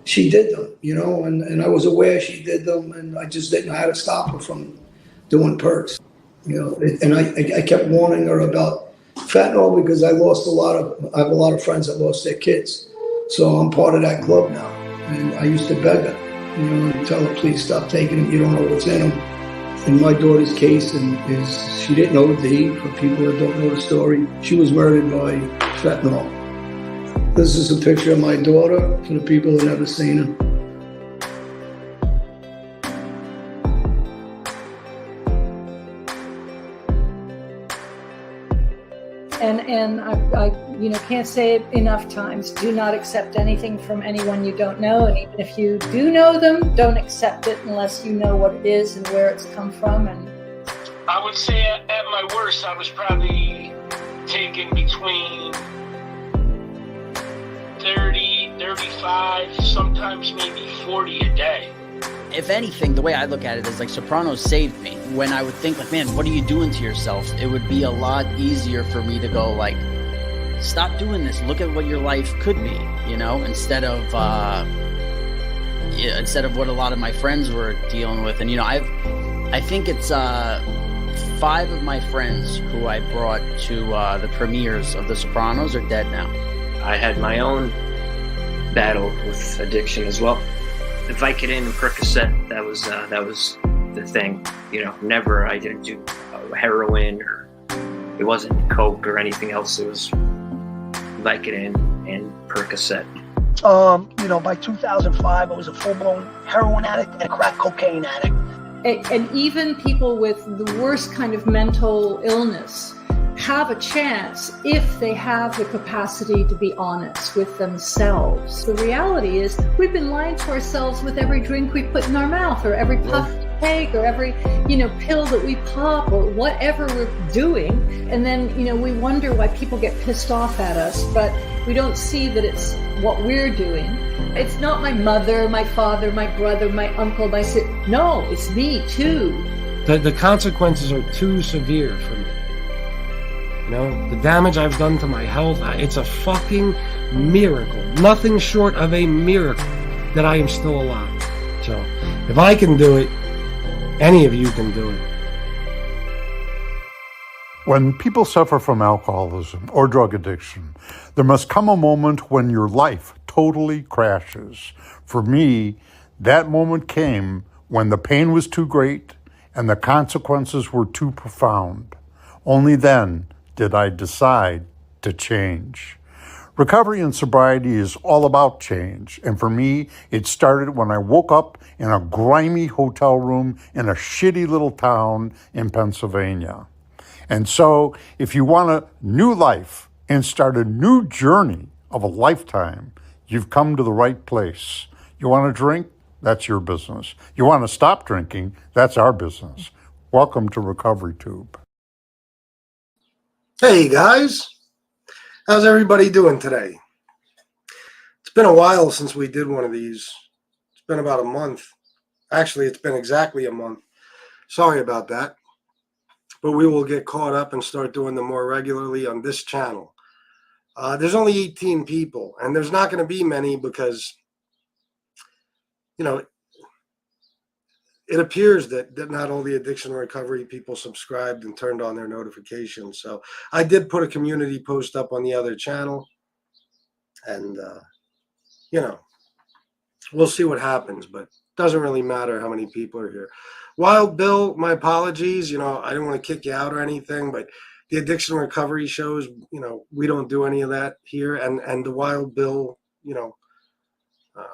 she did them, and I was aware she did them, and I just didn't know how to stop her from doing perks, and I kept warning her about fentanyl because I have a lot of friends that lost their kids. So I'm part of that club now. And I used to beg her, and tell her, please stop taking them. You don't know what's in them. In my daughter's case, she didn't OD. For people that don't know the story, she was murdered by fentanyl. This is a picture of my daughter for the people that never seen her. And I can't say it enough times. Do not accept anything from anyone you don't know. And even if you do know them, don't accept it unless you know what it is and where it's come from. And I would say at my worst, I was probably taking between 30, 35, sometimes maybe 40 a day. If anything, the way I look at it is like Sopranos saved me. When I would think like, man, what are you doing to yourself? It would be a lot easier for me to go like, stop doing this. Look at what your life could be, instead of what a lot of my friends were dealing with. And, I think it's 5 of my friends who I brought to the premieres of The Sopranos are dead now. I had my own battle with addiction as well. The Vicodin and Percocet, that was the thing. Never, I didn't do heroin, or it wasn't coke or anything else. It was Vicodin and Percocet. By 2005, I was a full-blown heroin addict and a crack cocaine addict. And even people with the worst kind of mental illness have a chance if they have the capacity to be honest with themselves. The reality is we've been lying to ourselves with every drink we put in our mouth, or every puff we take, or every pill that we pop, or whatever we're doing. And then we wonder why people get pissed off at us, but we don't see that it's what we're doing. It's not my mother, my father, my brother, my uncle, my sister. No, it's me too. The consequences are too severe for me. The damage I've done to my health, it's a fucking miracle. Nothing short of a miracle that I am still alive. So, if I can do it, any of you can do it. When people suffer from alcoholism or drug addiction, there must come a moment when your life totally crashes. For me, that moment came when the pain was too great and the consequences were too profound. Only then did I decide to change. Recovery and sobriety is all about change, and for me, it started when I woke up in a grimy hotel room in a shitty little town in Pennsylvania. And so, if you want a new life and start a new journey of a lifetime, you've come to the right place. You want to drink? That's your business. You want to stop drinking? That's our business. Welcome to Recovery Tube. Hey guys, how's everybody doing today? It's been a while since we did one of these. It's been about a month. Actually, it's been exactly a month. Sorry about that. But we will get caught up and start doing them more regularly on this channel. There's only 18 people, and there's not going to be many because, it appears that not all the addiction recovery people subscribed and turned on their notifications. So I did put a community post up on the other channel, and, we'll see what happens, but it doesn't really matter how many people are here. Wild Bill, my apologies. I didn't want to kick you out or anything, but the addiction recovery shows, we don't do any of that here. And the Wild Bill,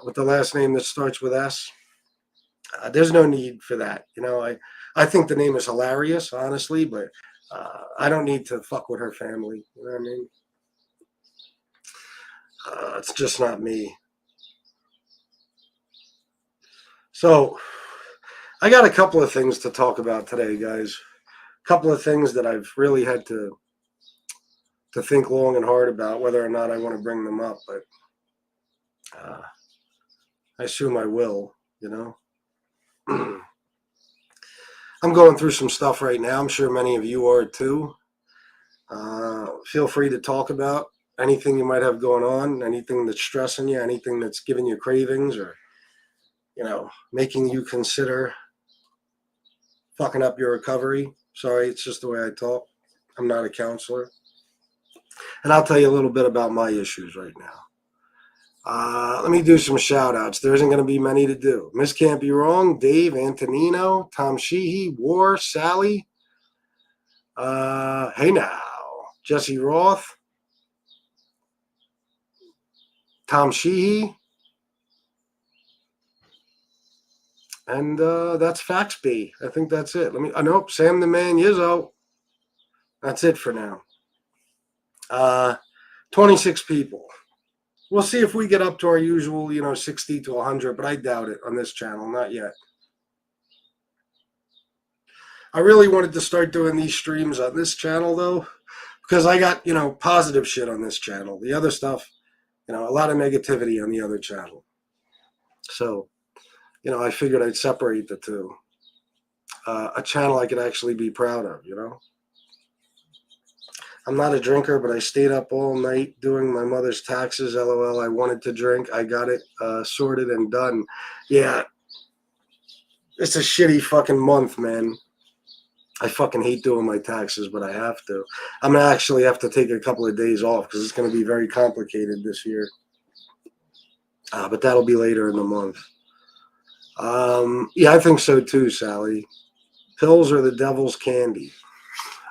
with the last name that starts with S, there's no need for that. I think the name is hilarious, honestly, but I don't need to fuck with her family. You know what I mean? It's just not me. So I got a couple of things to talk about today, guys. A couple of things that I've really had to think long and hard about whether or not I want to bring them up, but I assume I will, I'm going through some stuff right now. I'm sure many of you are too. Feel free to talk about anything you might have going on, anything that's stressing you, anything that's giving you cravings or, making you consider fucking up your recovery. Sorry, it's just the way I talk. I'm not a counselor. And I'll tell you a little bit about my issues right now. Let me do some shout outs. There isn't going to be many to do. Miss Can't Be Wrong, Dave, Antonino, Tom Sheehy, War, Sally. Hey now, Jesse Roth, Tom Sheehy, and that's Faxby. I think that's it. Nope, Sam the Man Yizzo. That's it for now. 26 people. We'll see if we get up to our usual, 60 to 100, but I doubt it on this channel. Not yet. I really wanted to start doing these streams on this channel, though, because I got, positive shit on this channel. The other stuff, a lot of negativity on the other channel. So, I figured I'd separate the two. A channel I could actually be proud of, I'm not a drinker, but I stayed up all night doing my mother's taxes. LOL, I wanted to drink. I got it sorted and done. Yeah, it's a shitty fucking month, man. I fucking hate doing my taxes, but I have to. I'm going to actually have to take a couple of days off because it's going to be very complicated this year. But that'll be later in the month. Yeah, I think so too, Sally. Pills are the devil's candy.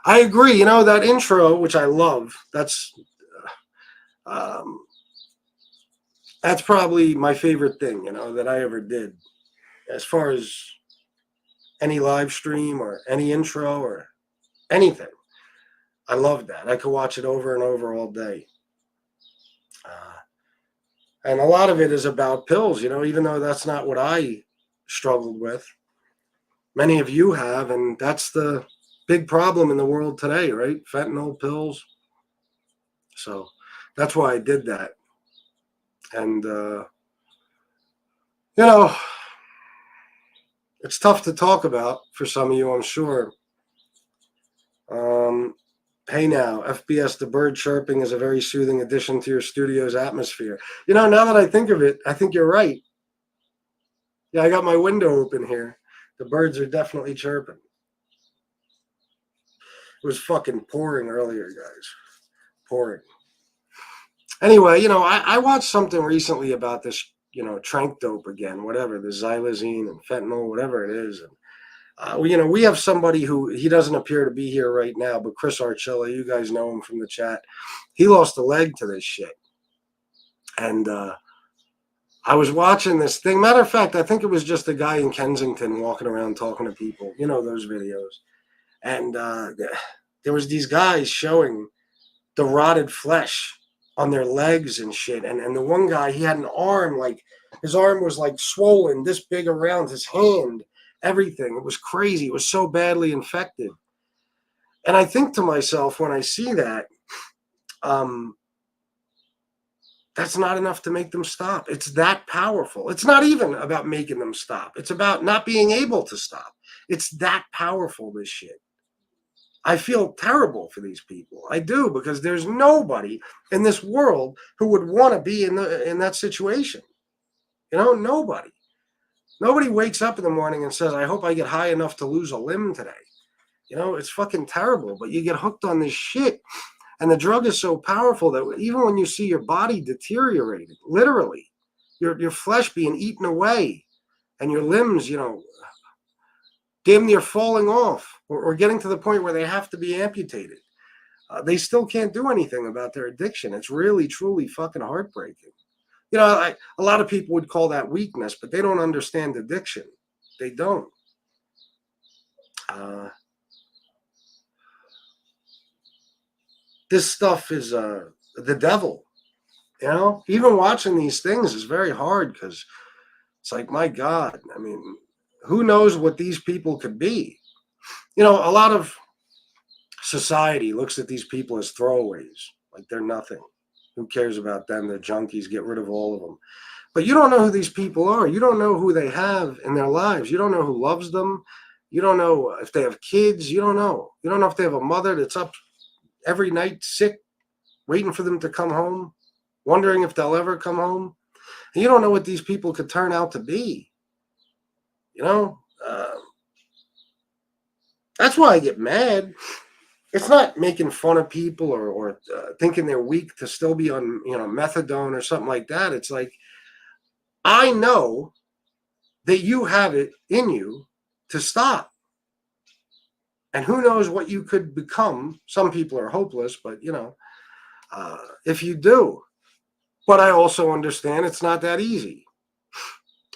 I agree. That intro, which I love, that's probably my favorite thing, that I ever did. As far as any live stream or any intro or anything. I love that. I could watch it over and over all day. And a lot of it is about pills, even though that's not what I struggled with. Many of you have, and that's the big problem in the world today, right? Fentanyl, pills. So that's why I did that. And, it's tough to talk about for some of you, I'm sure. Hey now, FBS, the bird chirping is a very soothing addition to your studio's atmosphere. Now that I think of it, I think you're right. Yeah, I got my window open here. The birds are definitely chirping. It was fucking pouring earlier, guys. Pouring. Anyway, I watched something recently about this, trank dope again, whatever, the xylazine and fentanyl, whatever it is. And, we have somebody who, he doesn't appear to be here right now, but Chris Archilla, you guys know him from the chat. He lost a leg to this shit. And I was watching this thing. Matter of fact, I think it was just a guy in Kensington walking around talking to people. Those videos. And there was these guys showing the rotted flesh on their legs and shit. And the one guy, he had an arm, like his arm was like swollen this big around his hand, everything. It was crazy. It was so badly infected. And I think to myself when I see that, that's not enough to make them stop. It's that powerful. It's not even about making them stop. It's about not being able to stop. It's that powerful, this shit. I feel terrible for these people. I do, because there's nobody in this world who would want to be in that situation. Nobody. Nobody wakes up in the morning and says, I hope I get high enough to lose a limb today. It's fucking terrible, but you get hooked on this shit. And the drug is so powerful that even when you see your body deteriorating, literally, your flesh being eaten away and your limbs, damn near falling off or getting to the point where they have to be amputated. They still can't do anything about their addiction. It's really, truly fucking heartbreaking. A lot of people would call that weakness, but they don't understand addiction. They don't. This stuff is the devil. Even watching these things is very hard because it's like, my God, I mean, who knows what these people could be? A lot of society looks at these people as throwaways, like they're nothing. Who cares about them? They're junkies. Get rid of all of them. But you don't know who these people are. You don't know who they have in their lives. You don't know who loves them. You don't know if they have kids. You don't know. You don't know if they have a mother that's up every night sick, waiting for them to come home, wondering if they'll ever come home. And you don't know what these people could turn out to be. You know, that's why I get mad. It's not making fun of people or thinking they're weak to still be on, methadone or something like that. It's like, I know that you have it in you to stop. And who knows what you could become. Some people are hopeless, but, if you do. But I also understand it's not that easy.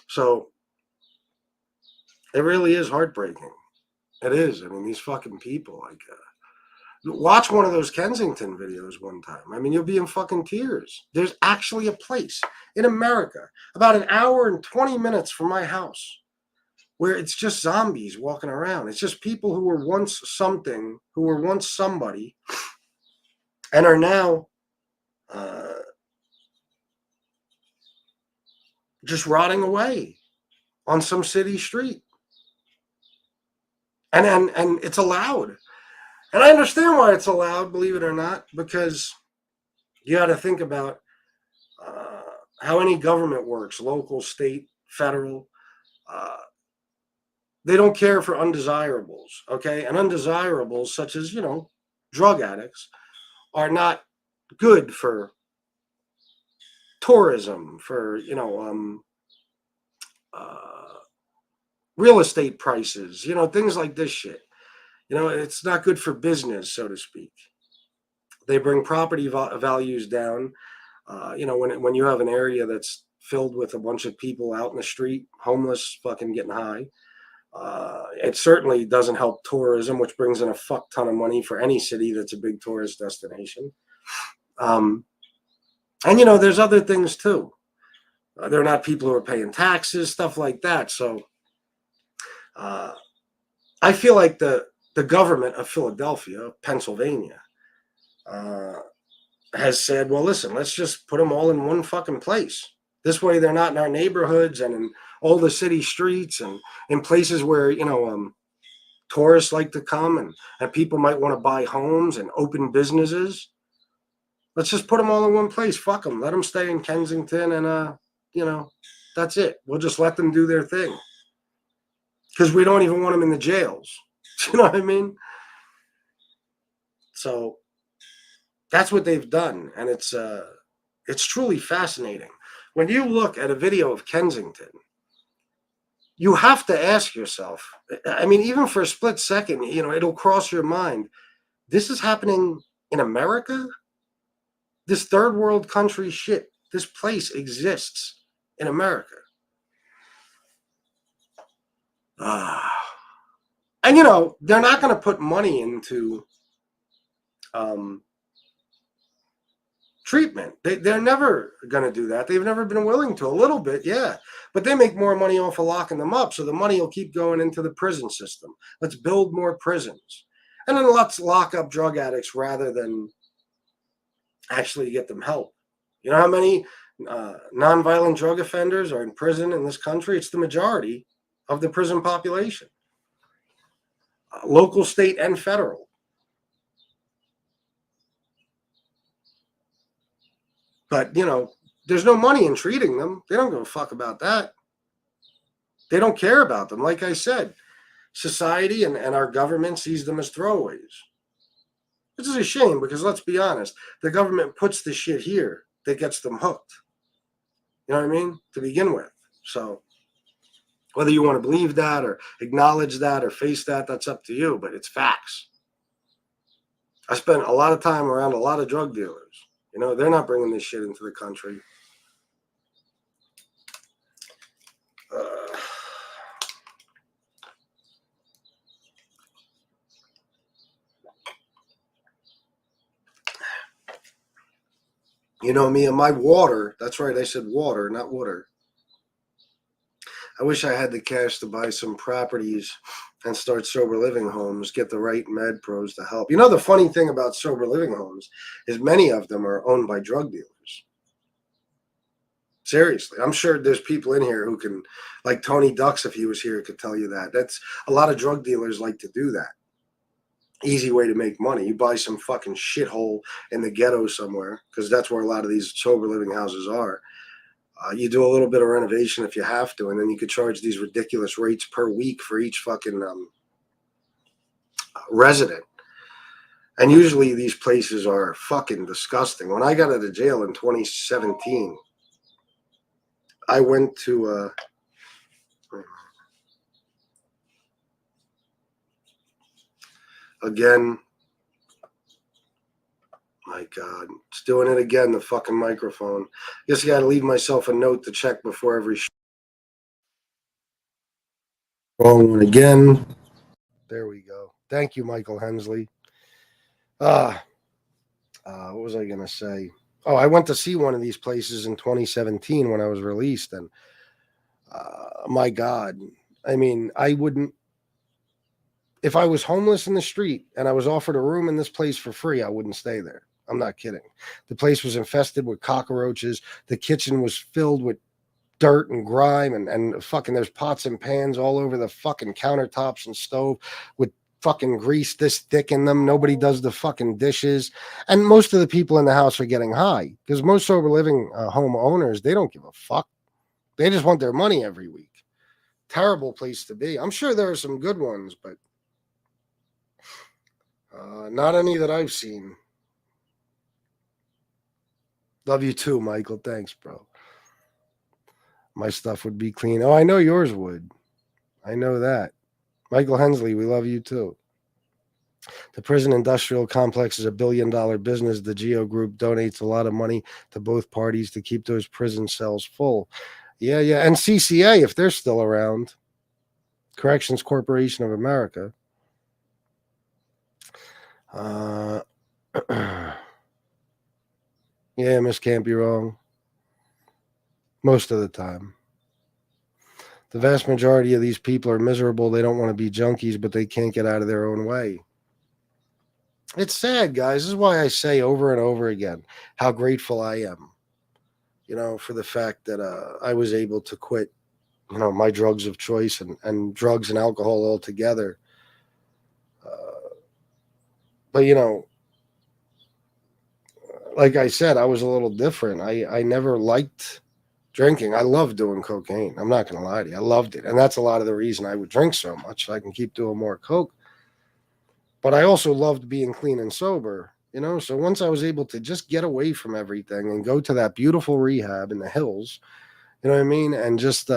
So it really is heartbreaking. It is. I mean, these fucking people, like, watch one of those Kensington videos one time. I mean, you'll be in fucking tears. There's actually a place in America, about an hour and 20 minutes from my house, where it's just zombies walking around. It's just people who were once something, who were once somebody, and are now just rotting away on some city street. And it's allowed. And I understand why it's allowed, believe it or not, because you got to think about how any government works, local, state, federal. They don't care for undesirables, okay? And undesirables, such as, drug addicts, are not good for tourism, for, real estate prices, things like this shit. It's not good for business, so to speak. They bring property values down. When you have an area that's filled with a bunch of people out in the street, homeless, fucking getting high, it certainly doesn't help tourism, which brings in a fuck ton of money for any city that's a big tourist destination. And, there's other things too. They're not people who are paying taxes, stuff like that. So I feel like the government of Philadelphia, Pennsylvania, has said, well, listen, let's just put them all in one fucking place. This way they're not in our neighborhoods and in all the city streets and in places where, tourists like to come and people might want to buy homes and open businesses. Let's just put them all in one place. Fuck them. Let them stay in Kensington and, that's it. We'll just let them do their thing. Because we don't even want them in the jails. You know what I mean? So that's what they've done. And it's truly fascinating. When you look at a video of Kensington, you have to ask yourself, I mean, even for a split second, it'll cross your mind. This is happening in America? This third world country shit, this place exists in America. And, they're not going to put money into treatment. They're never going to do that. They've never been willing to. A little bit, yeah. But they make more money off of locking them up, so the money will keep going into the prison system. Let's build more prisons. And then let's lock up drug addicts rather than actually get them help. You know how many nonviolent drug offenders are in prison in this country? It's the majority of the prison population. Local, state, and federal. But, there's no money in treating them. They don't give a fuck about that. They don't care about them. Like I said, society and our government sees them as throwaways. Which is a shame because, let's be honest, the government puts the shit here that gets them hooked. You know what I mean? To begin with. So whether you want to believe that or acknowledge that or face that, that's up to you, but it's facts. I spent a lot of time around a lot of drug dealers. They're not bringing this shit into the country. Me and my water, that's right, I said water, not water. I wish I had the cash to buy some properties and start sober living homes, get the right med pros to help. The funny thing about sober living homes is many of them are owned by drug dealers. Seriously, I'm sure there's people in here who can, like Tony Ducks, if he was here, could tell you that. That's a lot of drug dealers like to do that. easy way to make money. You buy some fucking shithole in the ghetto somewhere, because that's where a lot of these sober living houses are. You do a little bit of renovation if you have to, and then you could charge these ridiculous rates per week for each fucking resident. And usually these places are fucking disgusting. When I got out of jail in 2017, I went to again. My God, it's doing it again, the fucking microphone. Guess I gotta leave myself a note to check before every wrong one again. There we go. Thank you, Michael Hensley. What was I gonna say? Oh, I went to see one of these places in 2017 when I was released, and my God, I mean, I wouldn't. If I was homeless in the street and I was offered a room in this place for free, I wouldn't stay there. I'm not kidding. The place was infested with cockroaches. The kitchen was filled with dirt and grime, and fucking there's pots and pans all over the fucking countertops and stove with fucking grease this thick in them. Nobody does the fucking dishes. And most of the people in the house are getting high, because most sober living home owners, they don't give a fuck. They just want their money every week. Terrible place to be. I'm sure there are some good ones, but not any that I've seen. Love you too, Michael. Thanks, bro. My stuff would be clean. Oh, I know yours would. I know that. Michael Hensley, we love you too. The prison industrial complex is $1 billion business. The Geo Group donates a lot of money to both parties to keep those prison cells full. Yeah. And CCA, if they're still around, Corrections Corporation of America. Yeah, Miss Can't Be Wrong. Most of the time. The vast majority of these people are miserable. They don't want to be junkies, but they can't get out of their own way. It's sad, guys. This is why I say over and over again how grateful I am, for the fact that I was able to quit, my drugs of choice and drugs and alcohol altogether. But, like I said, I was a little different. I never liked drinking. I loved doing cocaine. I'm not going to lie to you. I loved it. And that's a lot of the reason I would drink so much, so I can keep doing more coke. But I also loved being clean and sober, So once I was able to just get away from everything and go to that beautiful rehab in the hills, you know what I mean? And just,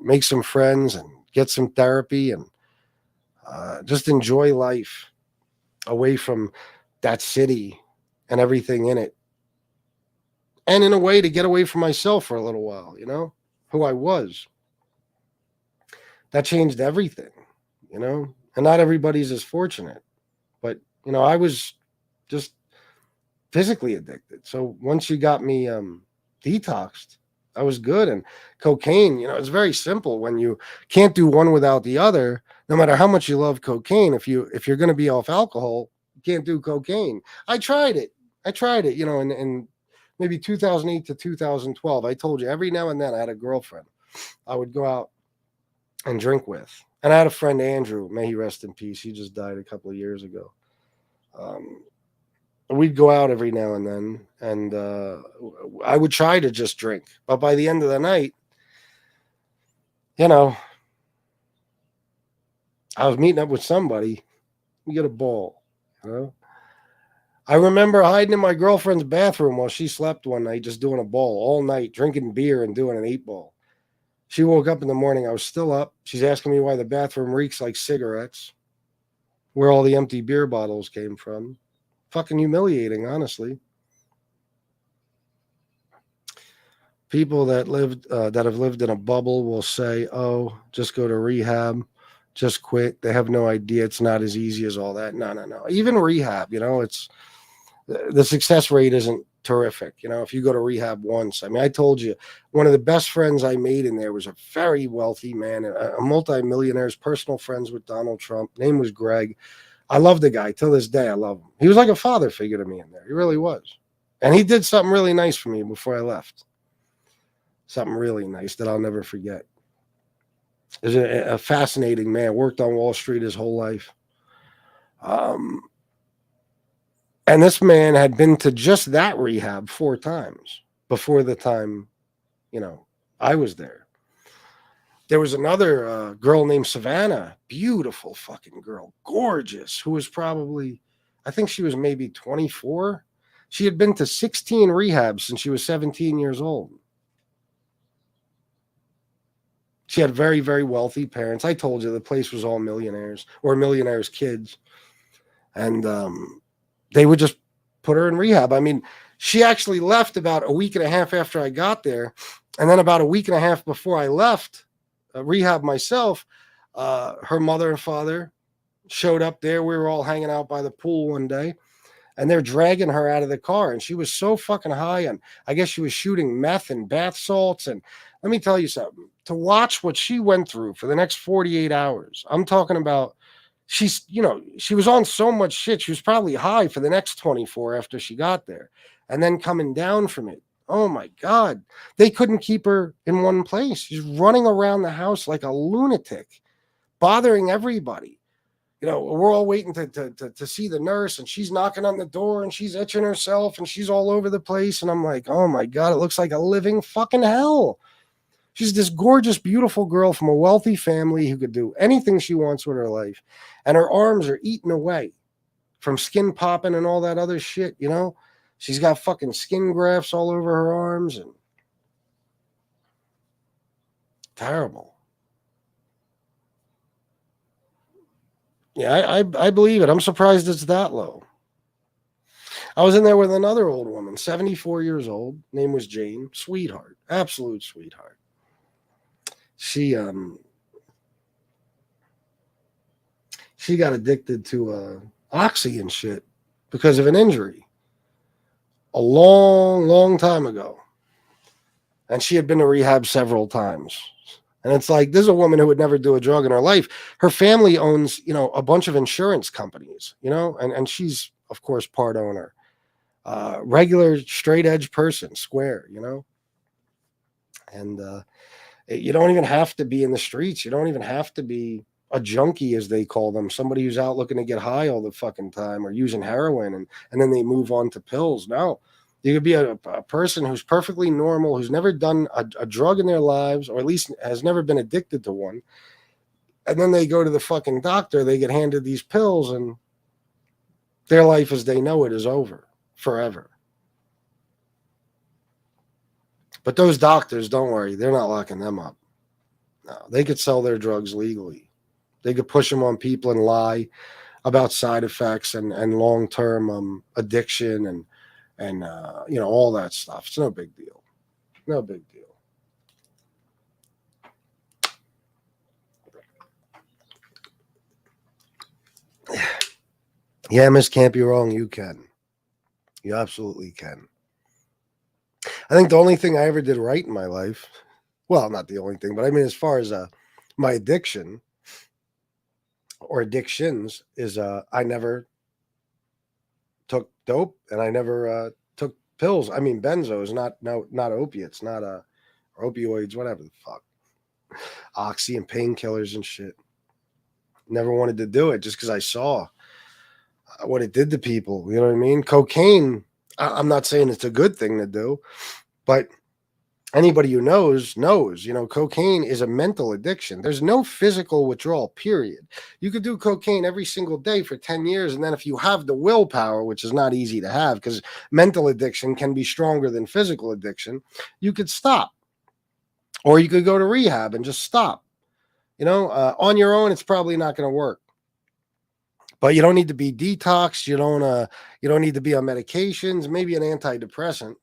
make some friends and get some therapy and just enjoy life away from that city and everything in it. And in a way to get away from myself for a little while, who I was. That changed everything, and not everybody's as fortunate. But, I was just physically addicted. So once you got me detoxed, I was good. And cocaine, it's very simple. When you can't do one without the other, no matter how much you love cocaine, if you're going to be off alcohol, you can't do cocaine. I tried it, in maybe 2008 to 2012. I told you, every now and then I had a girlfriend I would go out and drink with. And I had a friend, Andrew, may he rest in peace. He just died a couple of years ago. We'd go out every now and then, and I would try to just drink. But by the end of the night, I was meeting up with somebody. We get a ball, I remember hiding in my girlfriend's bathroom while she slept one night, just doing a ball all night, drinking beer and doing an 8-ball. She woke up in the morning. I was still up. She's asking me why the bathroom reeks like cigarettes, where all the empty beer bottles came from. Fucking humiliating, honestly. People that have lived in a bubble will say, "Oh, just go to rehab, just quit." They have no idea it's not as easy as all that. No. Even rehab, it's the success rate isn't terrific. If you go to rehab once, I told you, one of the best friends I made in there was a very wealthy man, a multi-millionaire's personal friends with Donald Trump. Name was Greg. I love the guy till this day. I love him. He was like a father figure to me in there. He really was. And he did something really nice for me before I left. Something really nice that I'll never forget. He was a fascinating man. Worked on Wall Street his whole life. And this man had been to just that rehab 4 times before the time, I was there. There was another girl named Savannah, beautiful fucking girl, gorgeous, who was probably, I think she was maybe 24. She had been to 16 rehabs since she was 17 years old. She had very, very wealthy parents. I told you the place was all millionaires or millionaires' kids. And they would just put her in rehab. I mean, she actually left about a week and a half after I got there. And then about a week and a half before I left rehab myself, her mother and father showed up there. We were all hanging out by the pool one day. And they're dragging her out of the car. And she was so fucking high. And I guess she was shooting meth and bath salts. And let me tell you something. To watch what she went through for the next 48 hours, I'm talking about, she was on so much shit. She was probably high for the next 24 after she got there. And then coming down from it. Oh, my God. They couldn't keep her in one place. She's running around the house like a lunatic, bothering everybody. We're all waiting to see the nurse, and she's knocking on the door, and she's itching herself, and she's all over the place. And I'm like, oh, my God, it looks like a living fucking hell. She's this gorgeous, beautiful girl from a wealthy family who could do anything she wants with her life. And her arms are eaten away from skin popping and all that other shit, She's got fucking skin grafts all over her arms. And terrible. Yeah, I believe it. I'm surprised it's that low. I was in there with another old woman, 74 years old. Name was Jane. Sweetheart. Absolute sweetheart. She got addicted to oxy and shit because of an injury a long, long time ago. And she had been to rehab several times. And it's like, this is a woman who would never do a drug in her life. Her family owns, a bunch of insurance companies, and she's, of course, part owner. Regular, straight edge person, square, And you don't even have to be in the streets. You don't even have to be a junkie, as they call them, somebody who's out looking to get high all the fucking time or using heroin and then they move on to pills. No. You could be a person who's perfectly normal, who's never done a drug in their lives, or at least has never been addicted to one. And then they go to the fucking doctor, they get handed these pills, and their life as they know it is over forever. But those doctors, don't worry, they're not locking them up. No, they could sell their drugs legally. They could push them on people and lie about side effects and long-term addiction and all that stuff. It's no big deal. No big deal. Yeah, Miss Can't Be Wrong, you can. You absolutely can. I think the only thing I ever did right in my life, well, not the only thing, but I mean, as far as my addiction or addictions is I never took dope and I never took pills. I mean, benzos, not opiates, not opioids, whatever the fuck. Oxy and painkillers and shit. Never wanted to do it just because I saw what it did to people. You know what I mean? Cocaine, I'm not saying it's a good thing to do, but anybody who knows, cocaine is a mental addiction. There's no physical withdrawal, period. You could do cocaine every single day for 10 years. And then if you have the willpower, which is not easy to have because mental addiction can be stronger than physical addiction, you could stop. Or you could go to rehab and just stop. On your own, it's probably not going to work. But you don't need to be detoxed. You don't need to be on medications, maybe an antidepressant.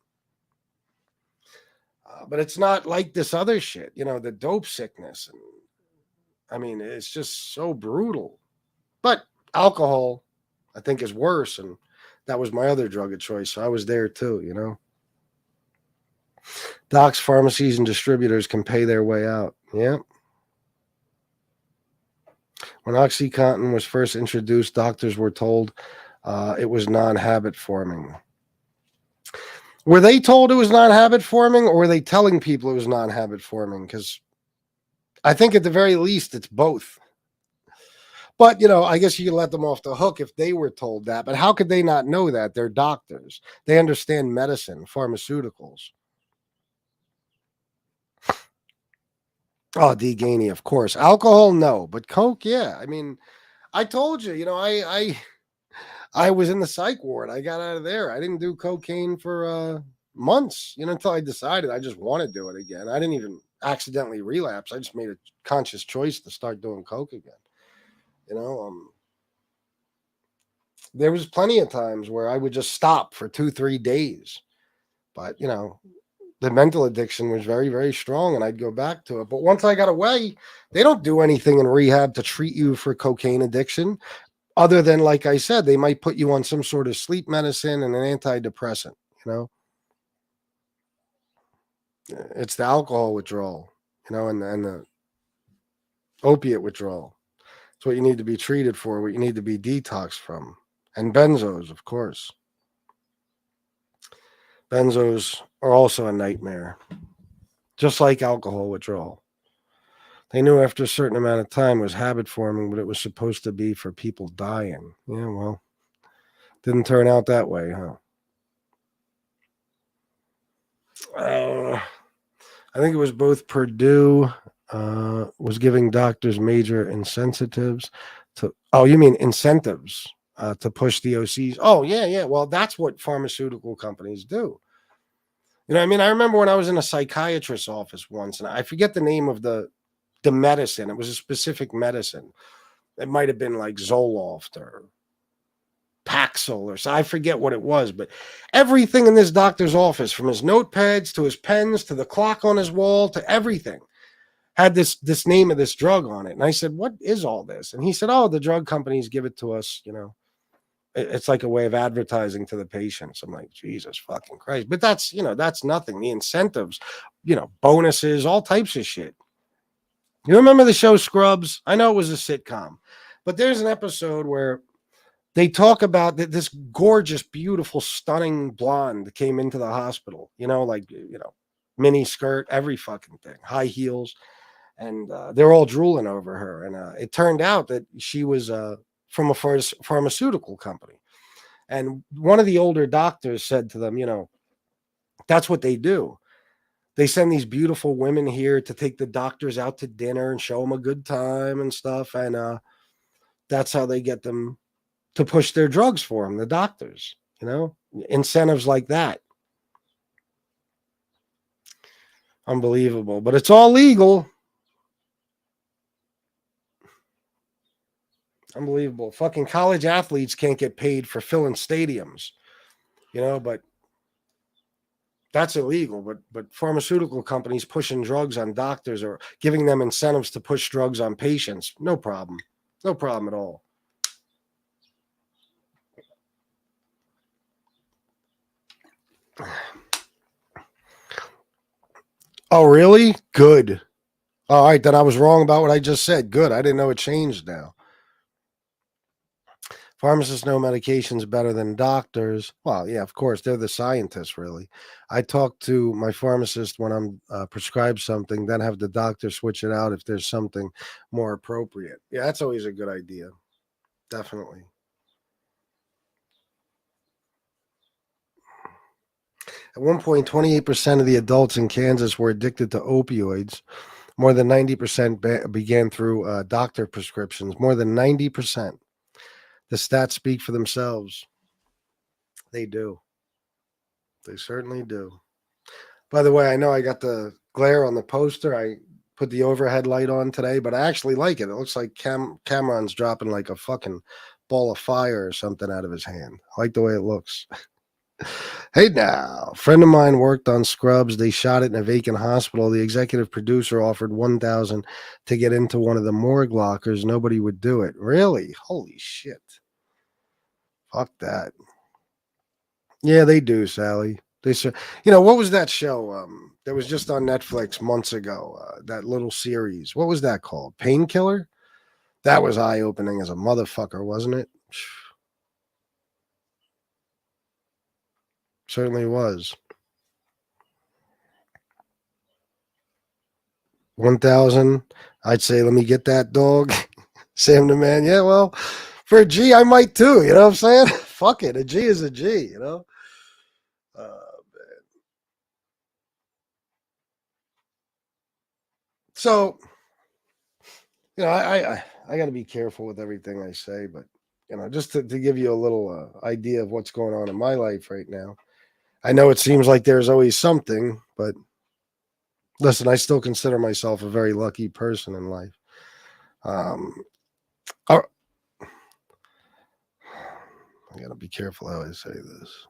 But it's not like this other shit, the dope sickness. And I mean, it's just so brutal. But alcohol, I think, is worse. And that was my other drug of choice. So I was there too, Docs, pharmacies, and distributors can pay their way out. Yeah. When OxyContin was first introduced, doctors were told it was non-habit forming. Were they told it was non-habit forming, or were they telling people it was non-habit forming? Because I think at the very least it's both. But, I guess you can let them off the hook if they were told that. But how could they not know that? They're doctors. They understand medicine, pharmaceuticals. Oh, D. Gainey, of course. Alcohol, no. But Coke, yeah. I mean, I told you, I was in the psych ward. I got out of there. I didn't do cocaine for months, until I decided I just want to do it again. I didn't even accidentally relapse. I just made a conscious choice to start doing coke again. There was plenty of times where I would just stop for 2-3 days. But, the mental addiction was very, very strong and I'd go back to it. But once I got away, they don't do anything in rehab to treat you for cocaine addiction. Other than, like I said, they might put you on some sort of sleep medicine and an antidepressant, It's the alcohol withdrawal, and the opiate withdrawal. It's what you need to be treated for, what you need to be detoxed from. And benzos, of course. Benzos are also a nightmare, just like alcohol withdrawal. They knew after a certain amount of time it was habit forming, but it was supposed to be for people dying. Yeah, well, didn't turn out that way, huh? I think it was both Purdue was giving doctors major incentives to. Oh, you mean incentives to push the OCs? Oh, yeah. Well, that's what pharmaceutical companies do. I remember when I was in a psychiatrist's office once, and I forget the name of the medicine. It was a specific medicine. It might have been like Zoloft or Paxil or so. I forget what it was, but everything in this doctor's office, from his notepads to his pens to the clock on his wall to everything, had this name of this drug on it. And I said, "What is all this?" And he said, "Oh, the drug companies give it to us, It's like a way of advertising to the patients." I'm like, Jesus fucking Christ. But that's nothing. The incentives, bonuses, all types of shit. You remember the show Scrubs? I know it was a sitcom, but there's an episode where they talk about this gorgeous, beautiful, stunning blonde that came into the hospital, mini skirt, every fucking thing, high heels. And they're all drooling over her. And it turned out that she was from a pharmaceutical company. And one of the older doctors said to them, that's what they do. They send these beautiful women here to take the doctors out to dinner and show them a good time and stuff. And that's how they get them to push their drugs for them, the doctors, incentives like that. Unbelievable. But it's all legal. Unbelievable. Fucking college athletes can't get paid for filling stadiums, but that's illegal. But pharmaceutical companies pushing drugs on doctors or giving them incentives to push drugs on patients, no problem. No problem at all. Oh, really? Good. All right, then I was wrong about what I just said. Good. I didn't know it changed now. Pharmacists know medications better than doctors. Well, yeah, of course. They're the scientists, really. I talk to my pharmacist when I'm prescribed something, then have the doctor switch it out if there's something more appropriate. Yeah, that's always a good idea. Definitely. At one point, 28% of the adults in Kansas were addicted to opioids. More than 90% began through doctor prescriptions. More than 90%. The stats speak for themselves. They do. They certainly do. By the way, I know I got the glare on the poster. I put the overhead light on today, but I actually like it. It looks like Cameron's dropping like a fucking ball of fire or something out of his hand. I like the way it looks. Hey now, a friend of mine worked on Scrubs. They shot it in a vacant hospital. The executive producer offered $1,000 to get into one of the morgue lockers. Nobody would do it. Really? Holy shit. Fuck that. Yeah, they do, Sally. What was that show that was just on Netflix months ago? That little series. What was that called? Painkiller? That was eye-opening as a motherfucker, wasn't it? Certainly was. 1,000. I'd say, let me get that dog. Sam the man. Yeah, well, for a G, I might too. You know what I'm saying? Fuck it. A G is a G, you know? Man. So, I got to be careful with everything I say, but, just to give you a little idea of what's going on in my life right now. I know it seems like there's always something, but listen, I still consider myself a very lucky person in life. I got to be careful how I say this.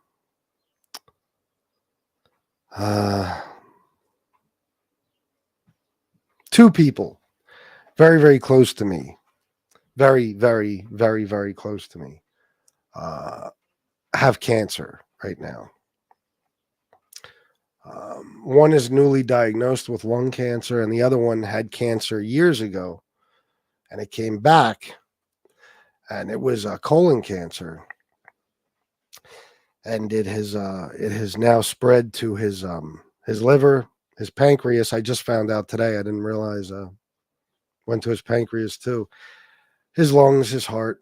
Two people very, very close to me, very, very, very, very close to me, have cancer right now. One is newly diagnosed with lung cancer, and the other one had cancer years ago, and it came back, and it was colon cancer, and it has now spread to his liver, his pancreas. I just found out today. I didn't realize went to his pancreas too, his lungs, his heart,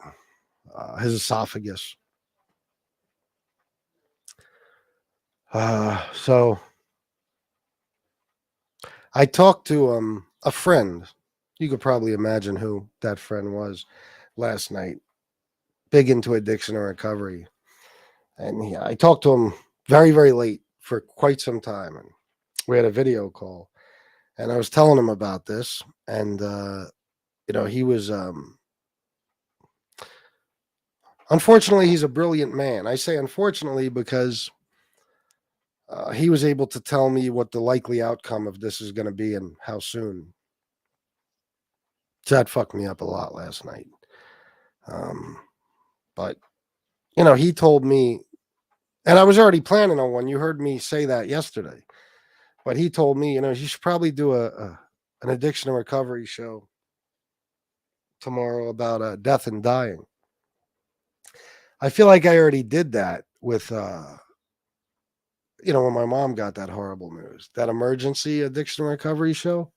his esophagus. So I talked to a friend. You could probably imagine who that friend was last night. Big into addiction and recovery. And I talked to him very, very late for quite some time. And we had a video call. And I was telling him about this. And, he was, unfortunately, he's a brilliant man. I say unfortunately because he was able to tell me what the likely outcome of this is going to be and how soon. So that fucked me up a lot last night. But, he told me, and I was already planning on one. You heard me say that yesterday. But he told me, you should probably do an addiction and recovery show tomorrow about death and dying. I feel like I already did that with, when my mom got that horrible news, that emergency addiction and recovery show.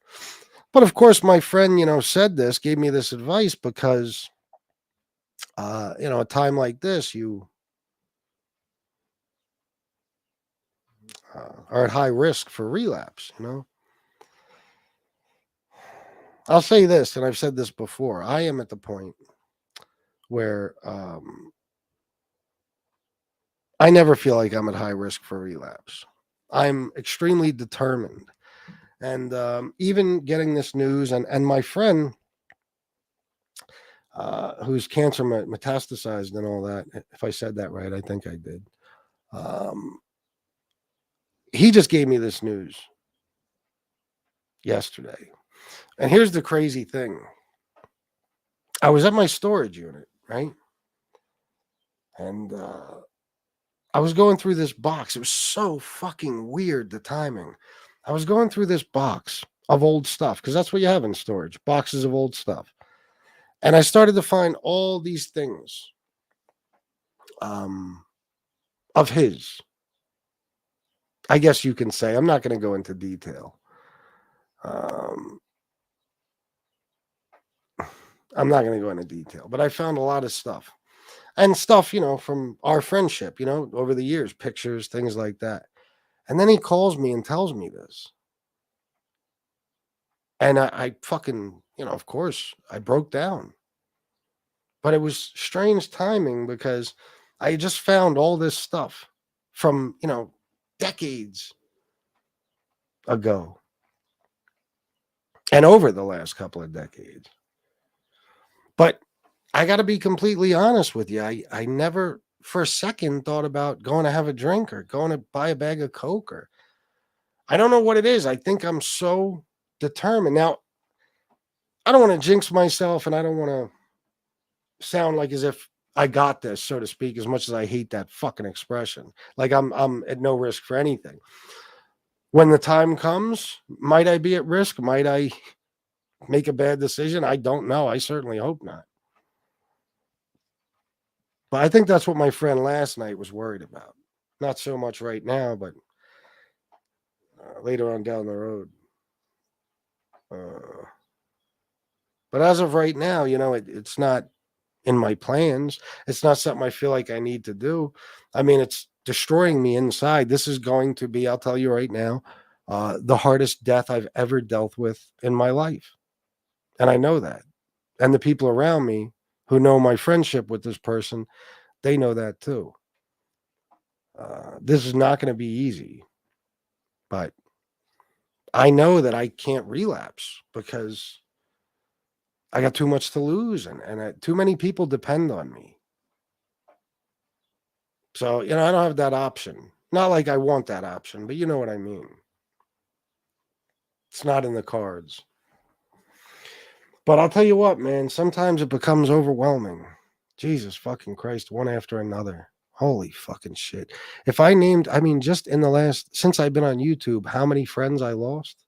But of course, my friend, said this, gave me this advice because, a time like this, you are at high risk for relapse, I'll say this, and I've said this before. I am at the point where I never feel like I'm at high risk for relapse. I'm extremely determined. And even getting this news, and my friend, whose cancer metastasized and all that, if I said that right, I think I did. He just gave me this news yesterday. And here's the crazy thing. I was at my storage unit, right? And I was going through this box. It was so fucking weird, the timing. I was going through this box of old stuff, because that's what you have in storage, boxes of old stuff. And I started to find all these things of his. I guess you can say. I'm not going to go into detail. I'm not going to go into detail, but I found a lot of stuff. And stuff, from our friendship, over the years, pictures, things like that. And then he calls me and tells me this. And I fucking, of course, I broke down. But it was strange timing because I just found all this stuff from, decades ago and over the last couple of decades. But I got to be completely honest with you. I never for a second thought about going to have a drink or going to buy a bag of Coke, or I don't know what it is. I think I'm so determined. Now, I don't want to jinx myself, and I don't want to sound like as if I got this, so to speak, as much as I hate that fucking expression. Like I'm at no risk for anything. When the time comes, might I be at risk? Might I make a bad decision? I don't know. I certainly hope not. But I think that's what my friend last night was worried about. Not so much right now, but later on down the road. But as of right now, it's not in my plans. It's not something I feel like I need to do. I mean, it's destroying me inside. This is going to be, I'll tell you right now, the hardest death I've ever dealt with in my life. And I know that. And the people around me who know my friendship with this person, they know that too. This is not going to be easy, but I know that I can't relapse because I got too much to lose, and too many people depend on me. So, I don't have that option. Not like I want that option, but you know what I mean. It's not in the cards. But I'll tell you what, man, sometimes it becomes overwhelming. Jesus fucking Christ, one after another. Holy fucking shit. If I named, just in the last, since I've been on YouTube, how many friends I lost?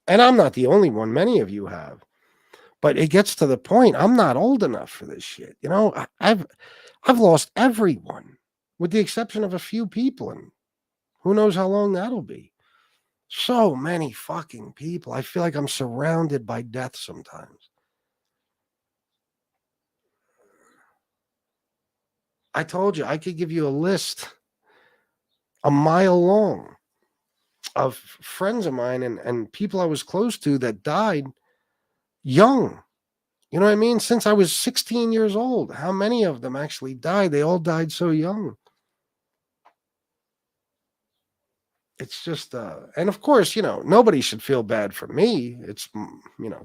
And I'm not the only one. Many of you have. But it gets to the point, I'm not old enough for this shit. I've lost everyone, with the exception of a few people, and who knows how long that'll be. So many fucking people. I feel like I'm surrounded by death sometimes. I told you, I could give you a list a mile long of friends of mine and people I was close to that died young. You know what I mean? Since I was 16 years old, how many of them actually died? They all died so young. It's just, and of course, nobody should feel bad for me. It's,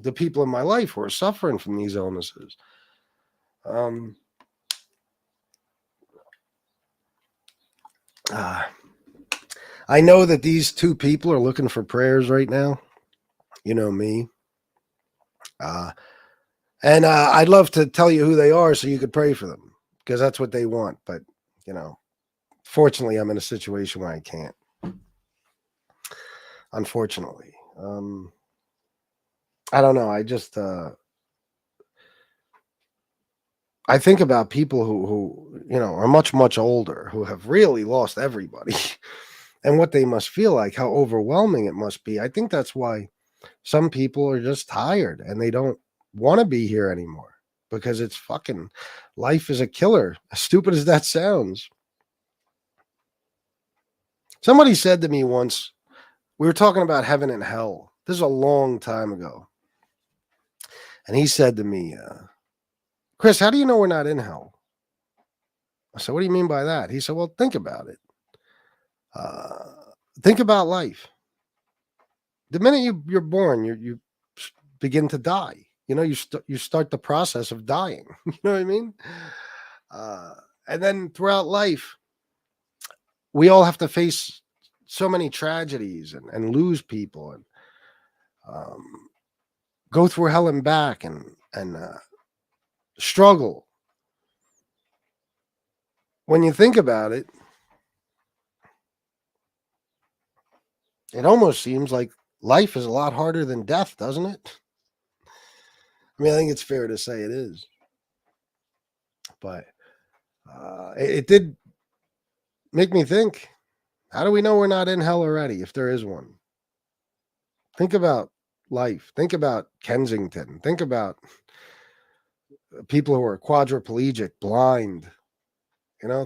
the people in my life who are suffering from these illnesses. I know that these two people are looking for prayers right now. You know me. And I'd love to tell you who they are so you could pray for them, because that's what they want. But, fortunately, I'm in a situation where I can't. Unfortunately. I don't know. I just, I think about people who are much, much older, who have really lost everybody and what they must feel like, how overwhelming it must be. I think that's why some people are just tired and they don't want to be here anymore, because it's fucking, life is a killer. As stupid as that sounds. Somebody said to me once, we were talking about heaven and hell. This is a long time ago. And he said to me, Chris, how do you know we're not in hell? I said, what do you mean by that? He said, well, think about it. Think about life. The minute you're born, you begin to die. You start the process of dying. You know what I mean? And then throughout life, we all have to face so many tragedies and lose people and go through hell and back and struggle. When you think about it, it almost seems like life is a lot harder than death, doesn't it? I think it's fair to say it is. But it did make me think, how do we know we're not in hell already, if there is one? Think about life. Think about Kensington. Think about people who are quadriplegic, blind.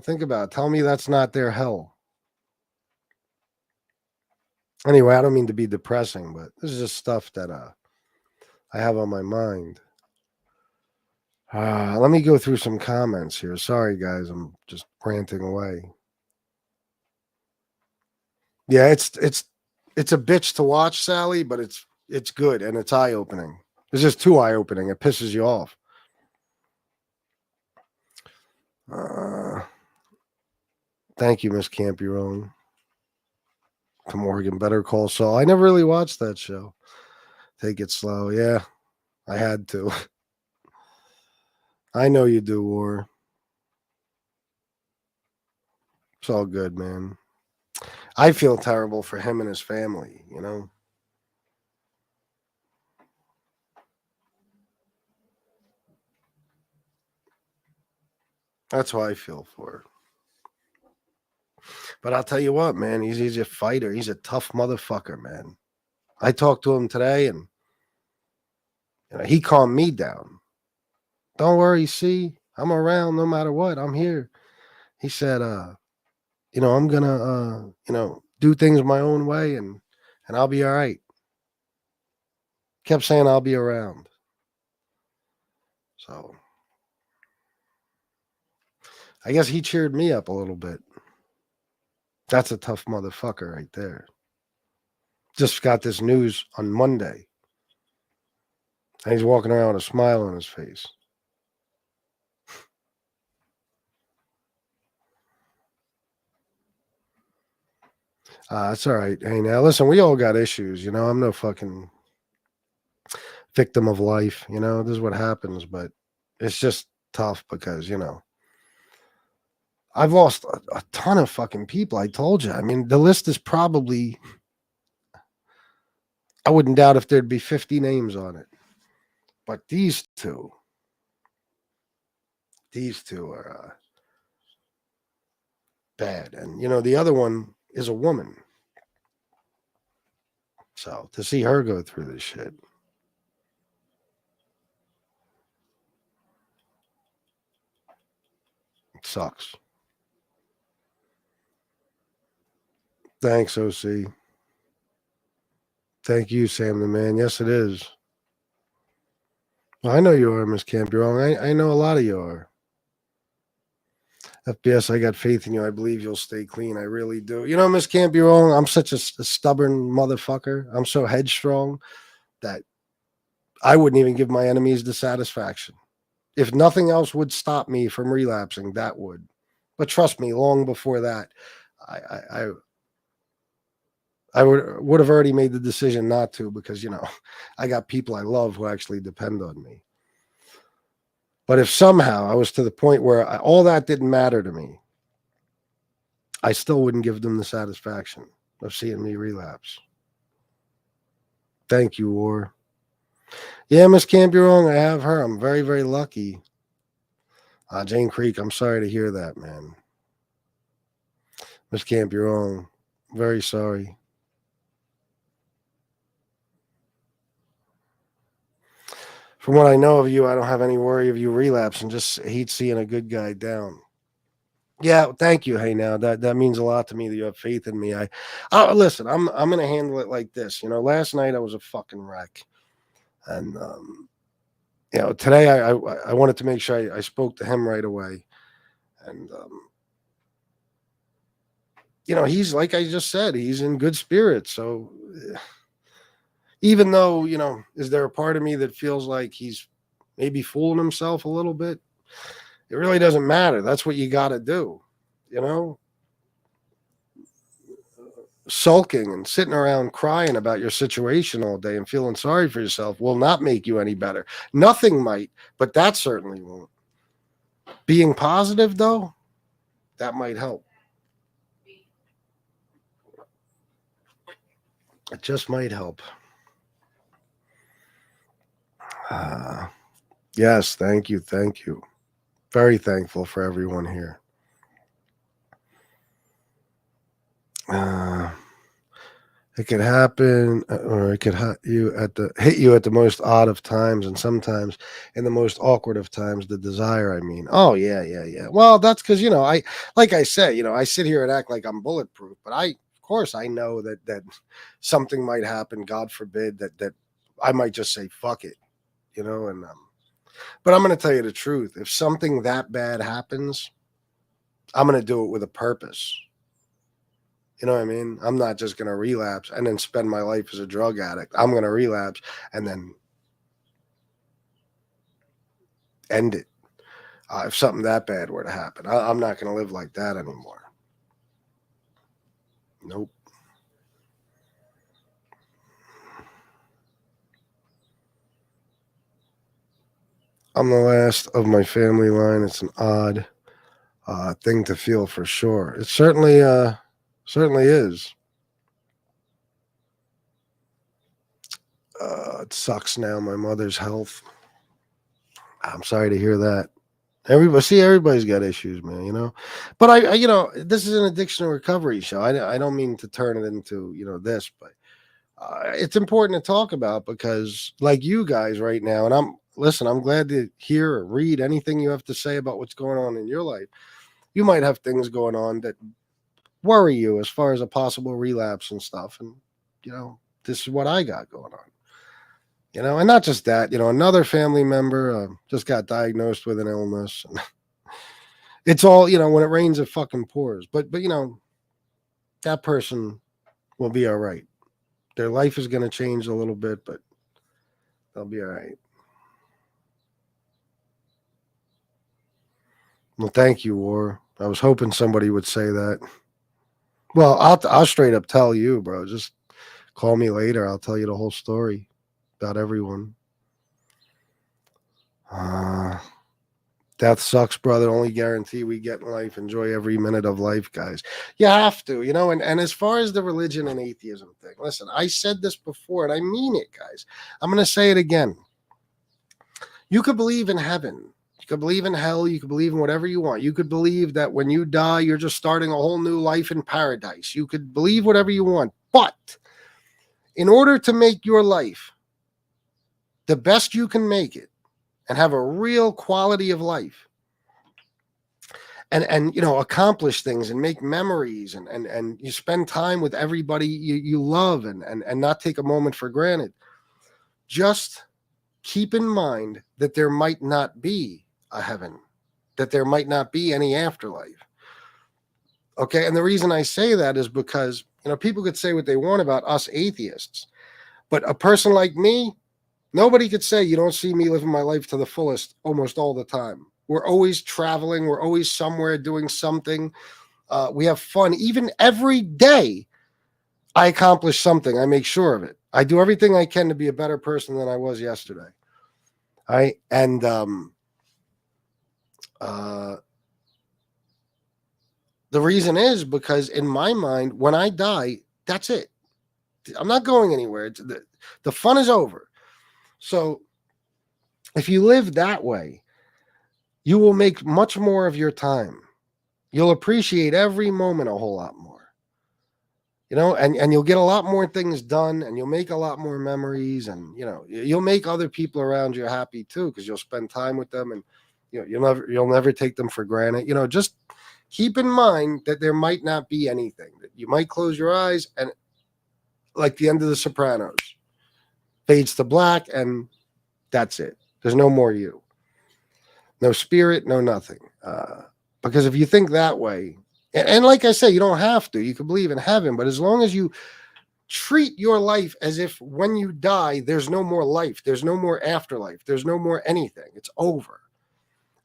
Think about it. Tell me that's not their hell. Anyway, I don't mean to be depressing, but this is just stuff that I have on my mind. Let me go through some comments here. Sorry, guys. I'm just ranting away. Yeah, it's a bitch to watch, Sally, but it's good and it's eye-opening. It's just too eye-opening. It pisses you off. Thank you, Miss Campurone. To Morgan, Better Call Saul. I never really watched that show. Take it slow. Yeah, I had to. I know you do, War. It's all good, man. I feel terrible for him and his family, That's how I feel for. But I'll tell you what, man, he's a fighter. He's a tough motherfucker, man. I talked to him today, and he calmed me down. Don't worry, see, I'm around no matter what. I'm here. He said, I'm gonna, do things my own way, and I'll be all right. Kept saying I'll be around. So I guess he cheered me up a little bit. That's a tough motherfucker right there. Just got this news on Monday. And he's walking around with a smile on his face. That's all right. Hey, now listen, we all got issues. I'm no fucking victim of life. This is what happens, but it's just tough because, I've lost a ton of fucking people. I told you. I mean, the list is probably, I wouldn't doubt if there'd be 50 names on it. But these two are bad. And, the other one is a woman. So to see her go through this shit. It sucks. Thanks, OC. Thank you, Sam the Man. Yes, it is. Well, I know you are, Miss Camp. You're wrong. I know a lot of you are. FBS, I got faith in you. I believe you'll stay clean. I really do. Miss Camp, you're wrong. I'm such a stubborn motherfucker. I'm so headstrong that I wouldn't even give my enemies the satisfaction. If nothing else would stop me from relapsing, that would. But trust me, long before that, I would have already made the decision not to because, I got people I love who actually depend on me. But if somehow I was to the point where all that didn't matter to me, I still wouldn't give them the satisfaction of seeing me relapse. Thank you, War. Yeah, Miss Camp, you're wrong. I have her. I'm very, very lucky. Jane Creek, I'm sorry to hear that, man. Miss Camp, you're wrong. Very sorry. From what I know of you, I don't have any worry of you relapsing. Just hate seeing a good guy down. Yeah, thank you. Hey, now that means a lot to me that you have faith in me. Listen. I'm gonna handle it like this. Last night I was a fucking wreck, and today I wanted to make sure I spoke to him right away, and he's like I just said, he's in good spirits. So. Even though, is there a part of me that feels like he's maybe fooling himself a little bit? It really doesn't matter. That's what you got to do, Sulking and sitting around crying about your situation all day and feeling sorry for yourself will not make you any better. Nothing might, but that certainly won't. Being positive, though, that might help. It just might help. Yes, thank you. Very thankful for everyone here. It could happen, or it could hit you at the most odd of times, and sometimes in the most awkward of times. The desire, I mean. Oh yeah. Well, that's because like I say, I sit here and act like I'm bulletproof, but of course, I know that something might happen. God forbid that I might just say fuck it. And but I'm going to tell you the truth. If something that bad happens, I'm going to do it with a purpose. You know what I mean? I'm not just going to relapse and then spend my life as a drug addict. I'm going to relapse and then end it. If something that bad were to happen, I'm not going to live like that anymore. Nope. I'm the last of my family line. It's an odd thing to feel for sure. It certainly is. It sucks now. My mother's health. I'm sorry to hear that. Everybody's got issues, man. But this is an addiction recovery show. I don't mean to turn it into this, but it's important to talk about because, like you guys right now, and I'm glad to hear or read anything you have to say about what's going on in your life. You might have things going on that worry you as far as a possible relapse and stuff. And, this is what I got going on. And not just that, another family member just got diagnosed with an illness. It's all, when it rains, it fucking pours. But that person will be all right. Their life is going to change a little bit, but they'll be all right. Well, thank you, War. I was hoping somebody would say that. Well, I'll straight up tell you, bro. Just call me later. I'll tell you the whole story about everyone. Death sucks, brother. Only guarantee we get in life. Enjoy every minute of life, guys. You have to, and as far as the religion and atheism thing, listen, I said this before and I mean it, guys. I'm going to say it again. You could believe in heaven. You could believe in hell. You could believe in whatever you want. You could believe that when you die, you're just starting a whole new life in paradise. You could believe whatever you want. But in order to make your life the best you can make it and have a real quality of life and accomplish things and make memories and you spend time with everybody you love and not take a moment for granted, just keep in mind that there might not be a heaven, that there might not be any afterlife. Okay. And the reason I say that is because, people could say what they want about us atheists, but a person like me, nobody could say you don't see me living my life to the fullest almost all the time. We're always traveling. We're always somewhere doing something. We have fun. Even every day I accomplish something. I make sure of it. I do everything I can to be a better person than I was yesterday. All right. And the reason is because in my mind, when I die, that's it. I'm not going anywhere. The fun is over. So if you live that way, you will make much more of your time. You'll appreciate every moment a whole lot more. And you'll get a lot more things done and you'll make a lot more memories and, you'll make other people around you happy too, because you'll spend time with them and, you'll never take them for granted. Just keep in mind that there might not be anything, that you might close your eyes and like the end of The Sopranos, fades to black and that's it. There's no more you. No spirit, no nothing. Because if you think that way, and like I say, you don't have to. You can believe in heaven, but as long as you treat your life as if when you die, there's no more life, there's no more afterlife, there's no more anything. It's over,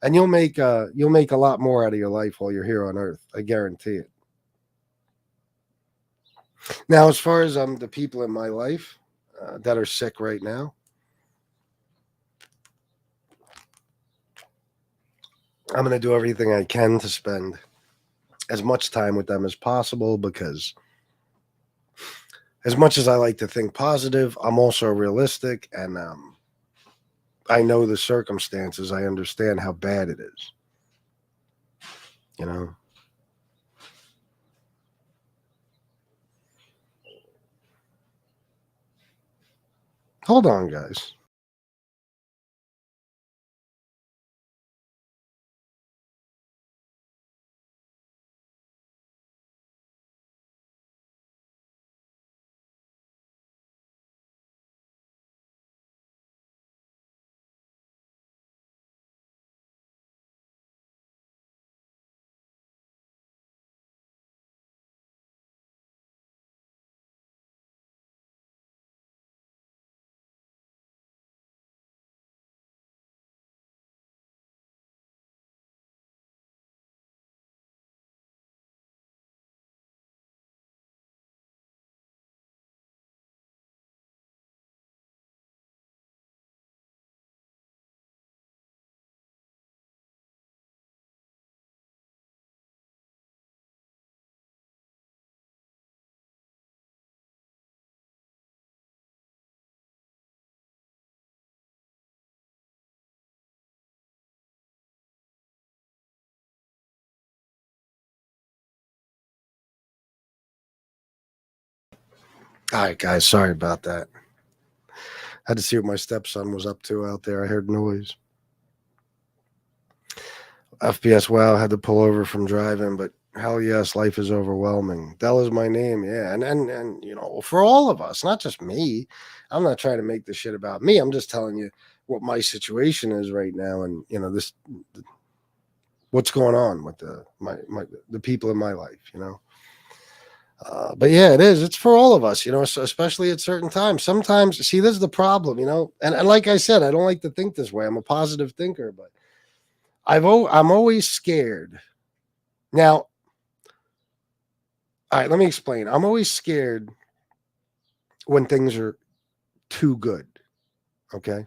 and you'll make a lot more out of your life while you're here on Earth. I guarantee it. Now, as far as the people in my life that are sick right now, I'm going to do everything I can to spend as much time with them as possible, because as much as I like to think positive, I'm also realistic, and I know the circumstances. I understand how bad it is. Hold on, guys. All right, guys, sorry about that. Had to see what my stepson was up to out there. I heard noise. FPS, wow, had to pull over from driving, but hell yes, life is overwhelming. Dell is my name, yeah. And you know, for all of us, not just me. I'm not trying to make this shit about me. I'm just telling you what my situation is right now, and you know, this what's going on with the people in my life, you know. But yeah, it is. It's for all of us, you know, especially at certain times. Sometimes, see, this is the problem, you know. And like I said, I don't like to think this way. I'm a positive thinker, but I'm always scared. Now, all right, let me explain. I'm always scared when things are too good. Okay.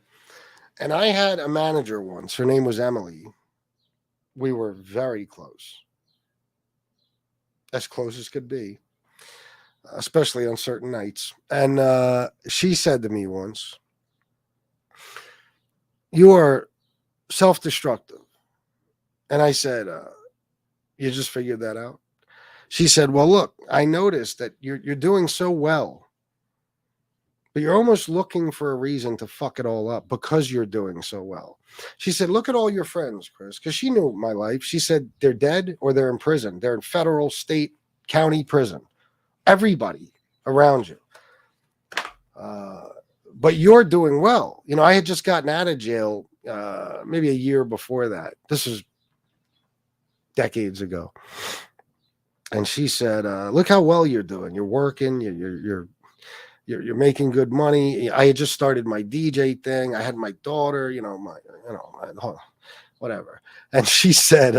And I had a manager once. Her name was Emily. We were very close, as close as could be, especially on certain nights. And she said to me once, "You are self destructive." And I said, "You just figured that out?" She said, "Well, look, I noticed that you're doing so well, but you're almost looking for a reason to fuck it all up because you're doing so well." She said, "Look at all your friends, Chris," because she knew my life. She said, "They're dead or they're in prison. They're in federal, state, county prison. Everybody around you. But you're doing well." You know, I had just gotten out of jail maybe a year before that. This is decades ago. And she said, "Look how well you're doing. You're working. You're making good money." I had just started my DJ thing. I had my daughter. Whatever. And she said,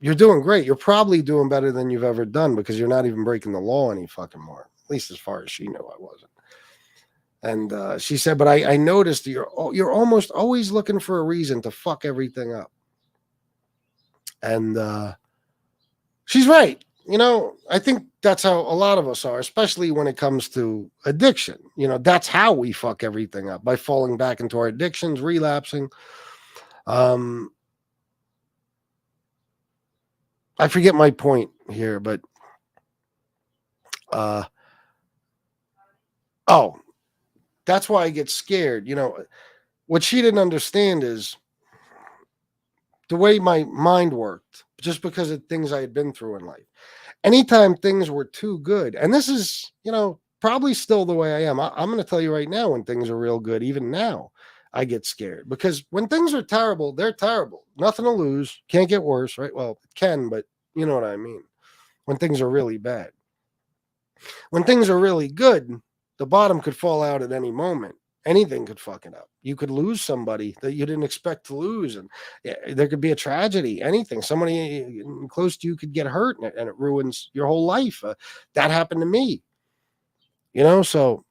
"You're doing great. You're probably doing better than you've ever done because you're not even breaking the law any fucking more. At least as far as she knew, I wasn't." And she said, "But I noticed you're almost always looking for a reason to fuck everything up." And she's right. You know, I think that's how a lot of us are, especially when it comes to addiction. You know, that's how we fuck everything up, by falling back into our addictions, relapsing. I forget my point here, but that's why I get scared. You know, what she didn't understand is the way my mind worked, just because of things I had been through in life. Anytime things were too good, and this is, you know, probably still the way I am. I'm going to tell you right now, when things are real good, even now, I get scared, because when things are terrible, they're terrible. Nothing to lose. Can't get worse, right? Well, it can, but you know what I mean. When things are really bad. When things are really good, the bottom could fall out at any moment. Anything could fuck it up. You could lose somebody that you didn't expect to lose, and there could be a tragedy. Anything. Somebody close to you could get hurt, and it ruins your whole life. That happened to me. You know, so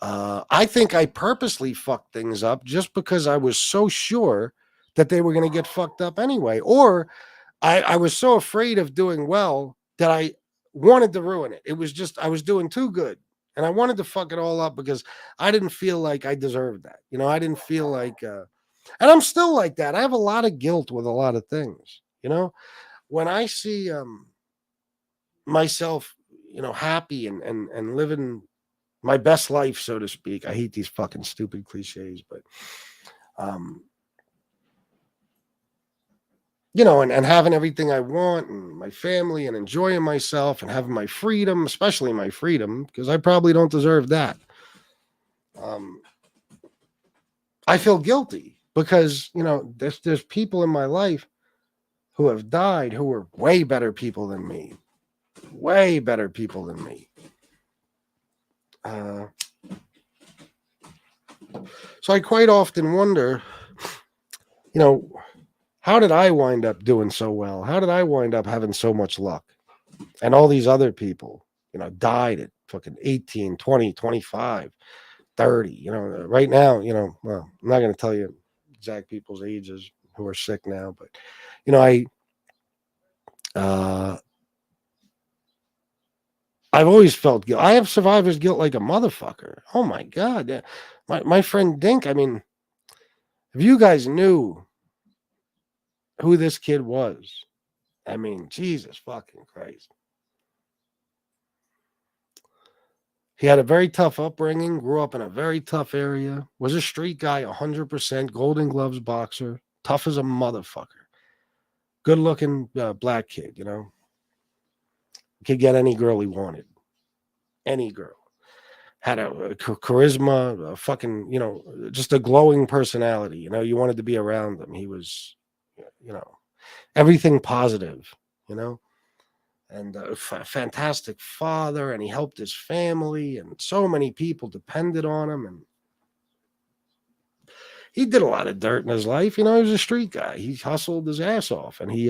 I think I purposely fucked things up just because I was so sure that they were going to get fucked up anyway, or I was so afraid of doing well that I wanted to ruin it. It was just, I was doing too good. And I wanted to fuck it all up because I didn't feel like I deserved that. You know, I didn't feel like, and I'm still like that. I have a lot of guilt with a lot of things. You know, when I see myself, you know, happy and living my best life, so to speak. I hate these fucking stupid cliches, but, you know, and having everything I want, and my family, and enjoying myself, and having my freedom, especially my freedom, because I probably don't deserve that. I feel guilty because, you know, there's people in my life who have died who were way better people than me. Way better people than me. So I quite often wonder, you know, how did I wind up doing so well? How did I wind up having so much luck? And all these other people, you know, died at fucking 18, 20, 25, 30. You know, right now, you know, well, I'm not going to tell you exact people's ages who are sick now, but, you know, I've always felt guilt. I have survivor's guilt like a motherfucker. Oh my God. Yeah. My friend Dink, I mean, if you guys knew who this kid was, I mean, Jesus fucking Christ. He had a very tough upbringing, grew up in a very tough area, was a street guy, 100%, Golden Gloves boxer, tough as a motherfucker. Good looking black kid, you know. Could get any girl he wanted. Any girl. Had a charisma, a fucking, you know, just a glowing personality. You know, you wanted to be around him. He was, you know, everything positive, you know. And a fantastic father, and he helped his family, and so many people depended on him. And he did a lot of dirt in his life. You know, he was a street guy. He hustled his ass off, and he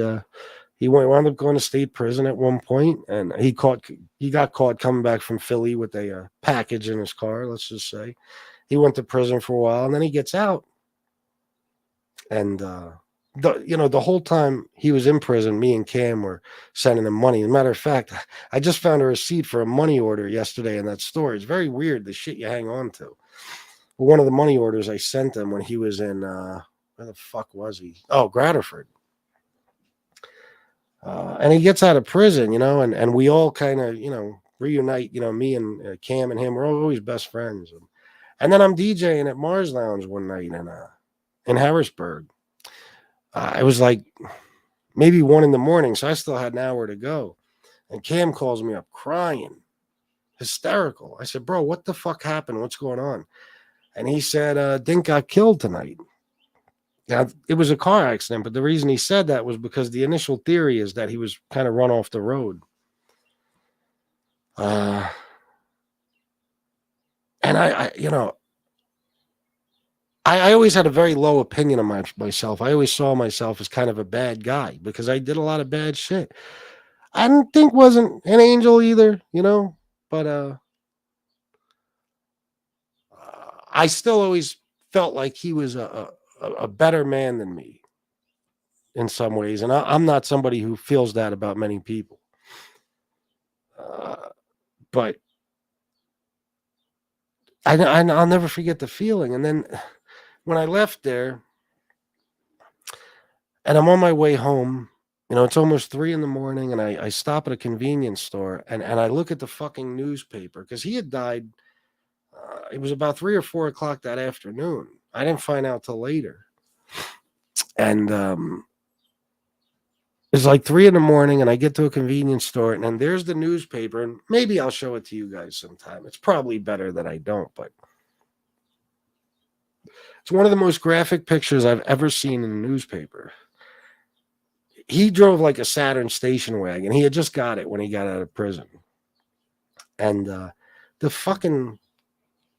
wound up going to state prison at one point, and he got caught coming back from Philly with a package in his car. Let's just say he went to prison for a while, and then he gets out, and the whole time he was in prison, me and Cam were sending him money. As a matter of fact, I just found a receipt for a money order yesterday in that store. It's very weird, the shit you hang on to. But one of the money orders I sent him when he was in, where the fuck was he? Oh, Graterford. And he gets out of prison, you know, and we all kind of, you know, reunite, you know, me and Cam and him, we're always best friends. And then I'm DJing at Mars Lounge one night in Harrisburg. It was like maybe 1 a.m, so I still had an hour to go. And Cam calls me up crying, hysterical. I said, bro, what the fuck happened? What's going on? And he said, Dink got killed tonight. Now, it was a car accident, but the reason he said that was because the initial theory is that he was kind of run off the road. And I you know, I always had a very low opinion of myself. I always saw myself as kind of a bad guy because I did a lot of bad shit. I didn't think wasn't an angel either, you know, but I still always felt like he was a better man than me in some ways. And I'm not somebody who feels that about many people. But I'll never forget the feeling. And then when I left there and I'm on my way home, you know, it's almost 3 a.m, and I stop at a convenience store and I look at the fucking newspaper because he had died. It was about 3 or 4 o'clock that afternoon. I didn't find out till later. And it's like 3 a.m, and I get to a convenience store and there's the newspaper, and maybe I'll show it to you guys sometime. It's probably better that I don't, but it's one of the most graphic pictures I've ever seen in a newspaper. He drove like a Saturn station wagon. He had just got it when he got out of prison. And the fucking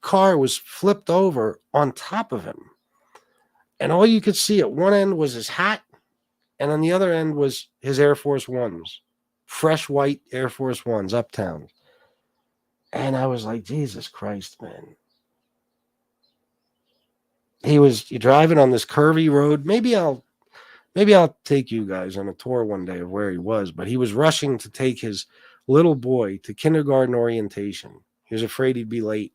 car was flipped over on top of him. And all you could see at one end was his hat, and on the other end was his Air Force Ones, fresh white Air Force Ones, Uptown. And I was like, Jesus Christ, man. He was driving on this curvy road. Maybe I'll take you guys on a tour one day of where he was, but he was rushing to take his little boy to kindergarten orientation. He was afraid he'd be late.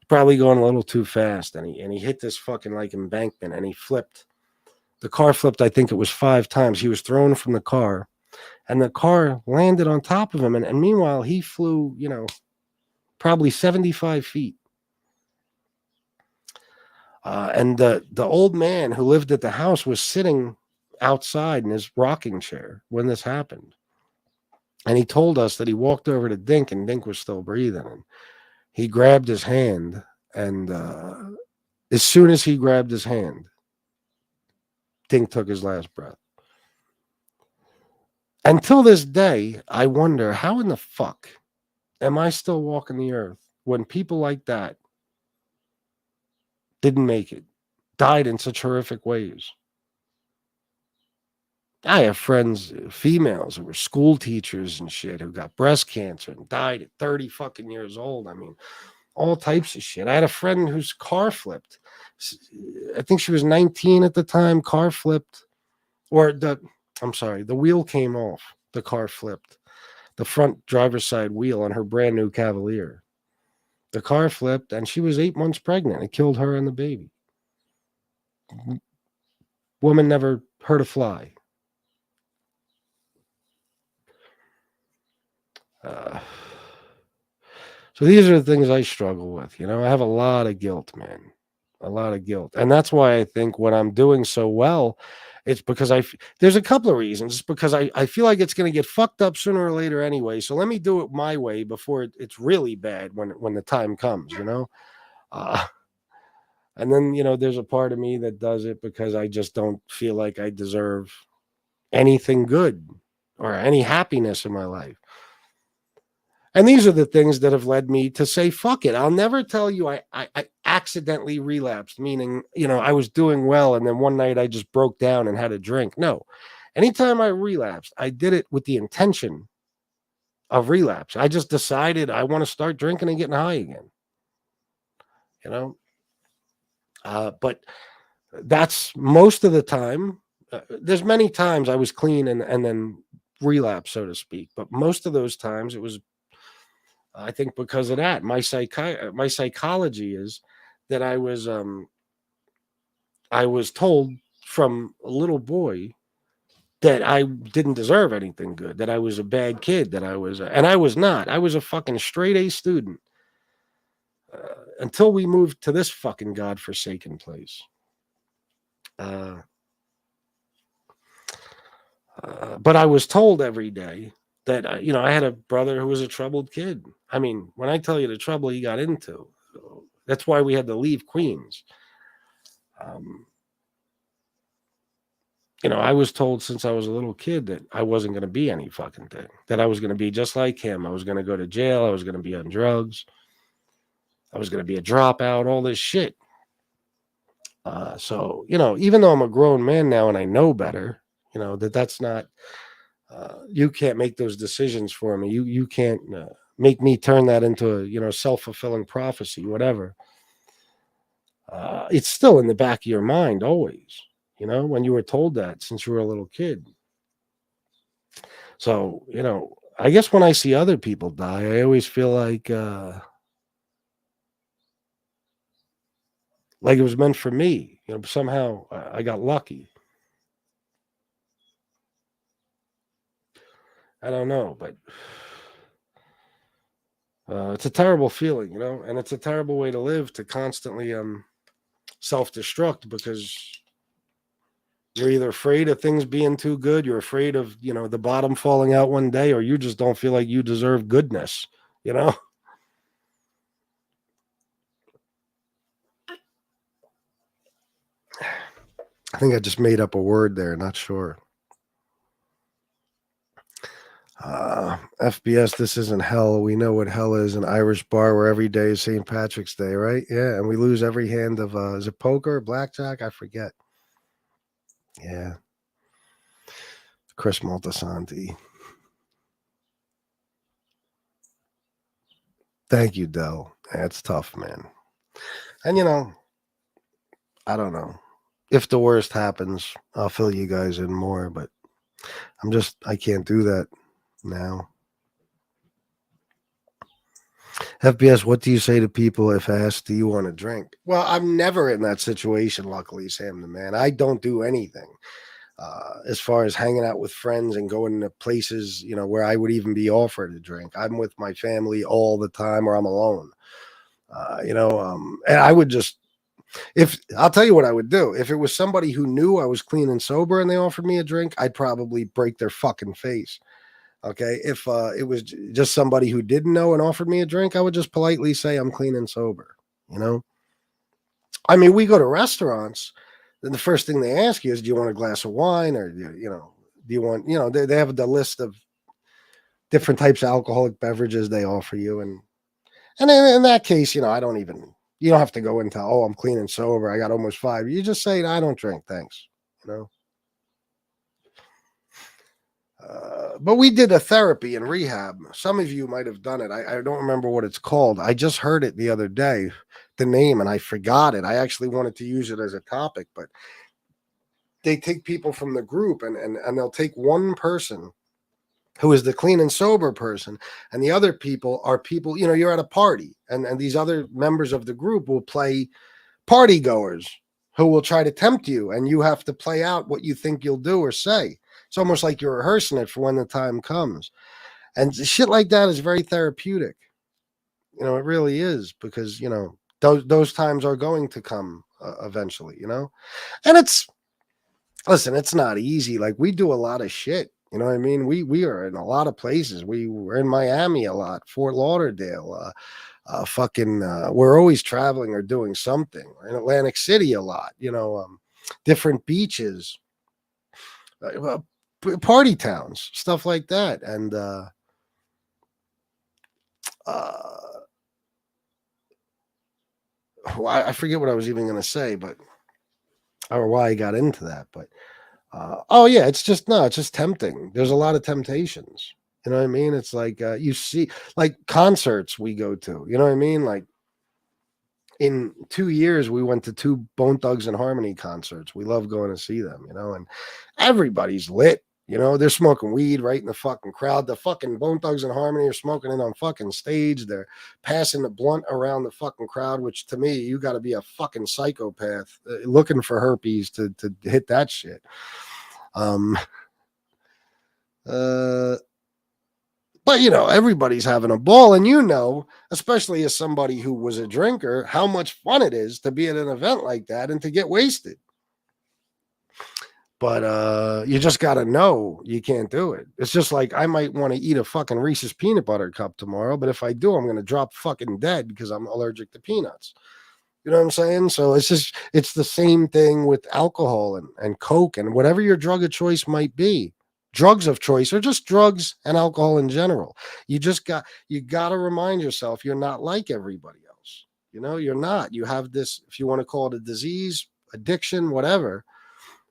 Probably going a little too fast, and he hit this fucking like embankment, and he flipped. The car flipped, I think it was 5 times. He was thrown from the car, and the car landed on top of him, and meanwhile he flew, you know, probably 75 feet. And the old man who lived at the house was sitting outside in his rocking chair when this happened. And he told us that he walked over to Dink, and Dink was still breathing. And he grabbed his hand, and as soon as he grabbed his hand, Dink took his last breath. Until this day, I wonder, how in the fuck am I still walking the earth when people like that didn't make it, died in such horrific ways? I have friends, females, who were school teachers and shit, who got breast cancer and died at 30 fucking years old. I mean, all types of shit. I had a friend whose car flipped. I think she was 19 at the time. Car flipped. The wheel came off. The car flipped. The front driver's side wheel on her brand new Cavalier. The car flipped, and she was 8 months pregnant. It killed her and the baby. Woman never hurt a fly. So these are the things I struggle with. You know, I have a lot of guilt, man, a lot of guilt. And that's why I think when I'm doing so well, it's because there's a couple of reasons. It's because I feel like it's going to get fucked up sooner or later anyway. So let me do it my way before it's really bad when the time comes, you know? And then, you know, there's a part of me that does it because I just don't feel like I deserve anything good or any happiness in my life. And these are the things that have led me to say, fuck it. I'll never tell you I accidentally relapsed, meaning, you know, I was doing well and then one night I just broke down and had a drink. No. Anytime I relapsed, I did it with the intention of relapse. I just decided I want to start drinking and getting high again. You know? But that's most of the time. There's many times I was clean and then relapse, so to speak. But most of those times it was, I think, because of that. My psychology is that I was told from a little boy that I didn't deserve anything good, that I was a bad kid, that I was, and I was not. I was a fucking straight A student until we moved to this fucking godforsaken place. But I was told every day that, you know, I had a brother who was a troubled kid. I mean, when I tell you the trouble he got into, that's why we had to leave Queens. You know, I was told since I was a little kid that I wasn't going to be any fucking thing, that I was going to be just like him. I was going to go to jail. I was going to be on drugs. I was going to be a dropout, all this shit. So, you know, even though I'm a grown man now and I know better, you know, that's not, you can't make those decisions for me. You can't make me turn that into a, you know, self-fulfilling prophecy, whatever. It's still in the back of your mind always, you know, when you were told that since you were a little kid. So, you know, I guess when I see other people die, I always feel like it was meant for me. You know, somehow I got lucky. I don't know, but it's a terrible feeling, you know, and it's a terrible way to live, to constantly self-destruct, because you're either afraid of things being too good, you're afraid of, you know, the bottom falling out one day, or you just don't feel like you deserve goodness, you know? I think I just made up a word there, not sure. FBS, this isn't hell. We know what hell is, an Irish bar where every day is St. Patrick's Day, right? Yeah, and we lose every hand of, is it poker or blackjack? I forget. Yeah. Chris Maltasanti. Thank you, Del. That's tough, man. And, you know, I don't know. If the worst happens, I'll fill you guys in more, but I can't do that now. FBS, what do you say to people if asked, do you want to drink? Well, I'm never in that situation, luckily, Sam the man. I don't do anything as far as hanging out with friends and going to places, you know, where I would even be offered a drink. I'm with my family all the time, or I'm alone. You know, and I would just, I'll tell you what I would do. If it was somebody who knew I was clean and sober and they offered me a drink, I'd probably break their fucking face. Okay. If it was just somebody who didn't know and offered me a drink, I would just politely say I'm clean and sober. You know, I mean, we go to restaurants, then the first thing they ask you is, do you want a glass of wine, or, you know, do you want, you know, they have the list of different types of alcoholic beverages they offer you. And in that case, you know, you don't have to go into, oh, I'm clean and sober, I got almost 5. You just say, I don't drink, thanks. You know. But we did a therapy in rehab. Some of you might have done it. I don't remember what it's called. I just heard it the other day, the name, and I forgot it. I actually wanted to use it as a topic, but they take people from the group and they'll take one person who is the clean and sober person, and the other people are people, you know, you're at a party, and these other members of the group will play party goers who will try to tempt you, and you have to play out what you think you'll do or say. It's almost like you're rehearsing it for when the time comes. And shit like that is very therapeutic. You know, it really is, because, you know, those times are going to come eventually, you know? And listen, it's not easy. Like, we do a lot of shit. You know what I mean? We are in a lot of places. We were in Miami a lot, Fort Lauderdale, we're always traveling or doing something. We're in Atlantic City a lot, you know, different beaches, party towns, stuff like that. And, I forget what I was even going to say, but, or why I got into that, but, oh yeah, it's just tempting. There's a lot of temptations. You know what I mean? It's like, you see, like, concerts we go to, you know what I mean? Like, in 2 years, we went to 2 Bone Thugs and Harmony concerts. We love going to see them, you know, and everybody's lit. You know, they're smoking weed right in the fucking crowd. The fucking Bone Thugs and Harmony are smoking it on fucking stage. They're passing the blunt around the fucking crowd, which, to me, you got to be a fucking psychopath looking for herpes to hit that shit. But, you know, everybody's having a ball, and, you know, especially as somebody who was a drinker, how much fun it is to be at an event like that and to get wasted. But you just got to know you can't do it. It's just like, I might want to eat a fucking Reese's peanut butter cup tomorrow, but if I do, I'm going to drop fucking dead because I'm allergic to peanuts. You know what I'm saying? So it's the same thing with alcohol and Coke and whatever your drug of choice might be. Drugs of choice, or just drugs and alcohol in general. You got to remind yourself you're not like everybody else. You know, you're not. You have this, if you want to call it a disease, addiction, whatever.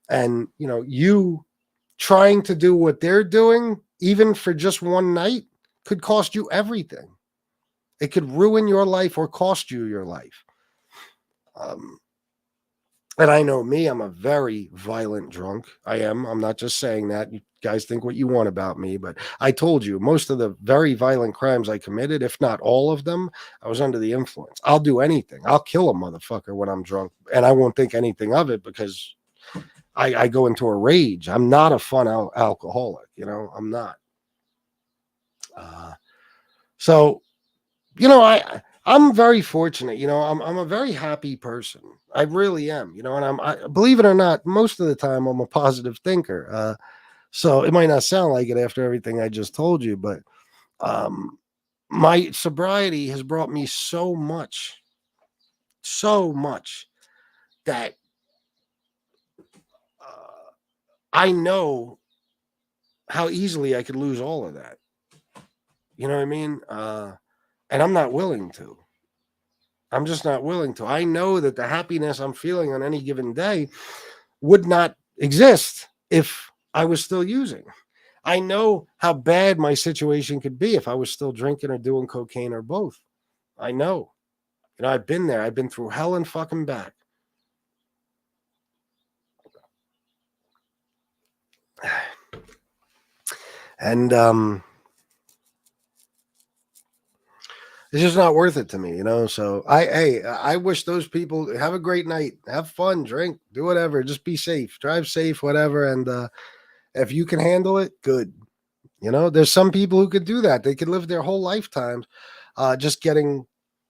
And, you know, you trying to do what they're doing, even for just one night, could cost you everything. It could ruin your life or cost you your life. And I know me, I'm a very violent drunk. I am. I'm not just saying that. You guys think what you want about me, but I told you, most of the very violent crimes I committed, if not all of them, I was under the influence. I'll do anything. I'll kill a motherfucker when I'm drunk, and I won't think anything of it because I go into a rage. I'm not a fun alcoholic, you know, I'm not. So, you know, I'm very fortunate, you know, I'm a very happy person. I really am, you know, and I believe it or not, most of the time I'm a positive thinker. So it might not sound like it after everything I just told you, but my sobriety has brought me so much that I know how easily I could lose all of that. You know what I mean? And I'm not willing to. I'm just not willing to. I know that the happiness I'm feeling on any given day would not exist if I was still using. I know how bad my situation could be if I was still drinking or doing cocaine or both. I know. You know, I've been there. I've been through hell and fucking back. And it's just not worth it to me, you know. So I wish those people have a great night, have fun, drink, do whatever, just be safe, drive safe, whatever. And if you can handle it, good. You know, there's some people who could do that. They could live their whole lifetimes just getting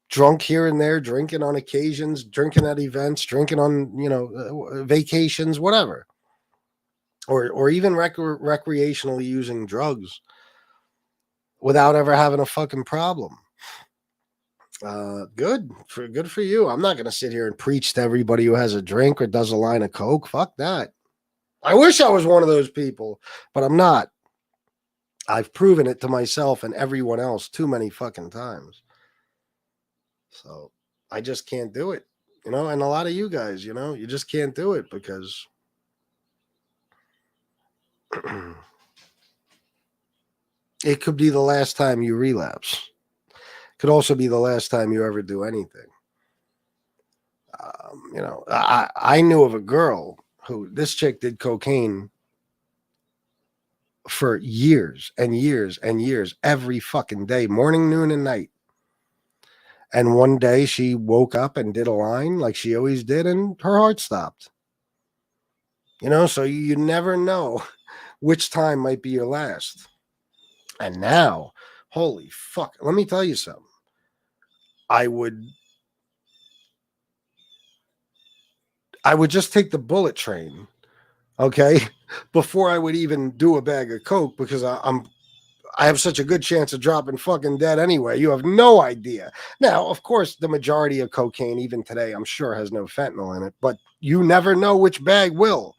drunk here and there, drinking on occasions, drinking at events, drinking on, you know, vacations, whatever, or even recreationally using drugs without ever having a fucking problem. Good for you. I'm not going to sit here and preach to everybody who has a drink or does a line of Coke. Fuck that. I wish I was one of those people, but I'm not. I've proven it to myself and everyone else too many fucking times. So I just can't do it, you know, and a lot of you guys, you know, you just can't do it because it could be the last time you relapse. Could also be the last time you ever do anything. You know, I knew of a girl who, this chick did cocaine for years and years and years, every fucking day, morning, noon, and night. And one day she woke up and did a line like she always did, and her heart stopped. You know, so you never know which time might be your last. And now holy fuck. Let me tell you something. I would just take the bullet train, okay, before I would even do a bag of coke, because I have such a good chance of dropping fucking dead anyway. You have no idea. Now, of course, the majority of cocaine, even today, I'm sure has no fentanyl in it, but you never know which bag will.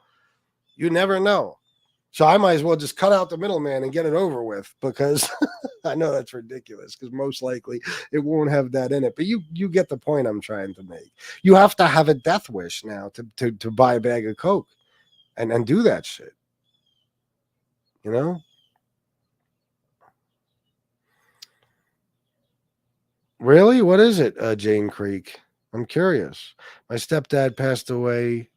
You never know. So I might as well just cut out the middleman and get it over with, because I know that's ridiculous, because most likely it won't have that in it. But you get the point I'm trying to make. You have to have a death wish now to buy a bag of coke and do that shit. You know? Really? What is it, Jane Creek? I'm curious. My stepdad passed away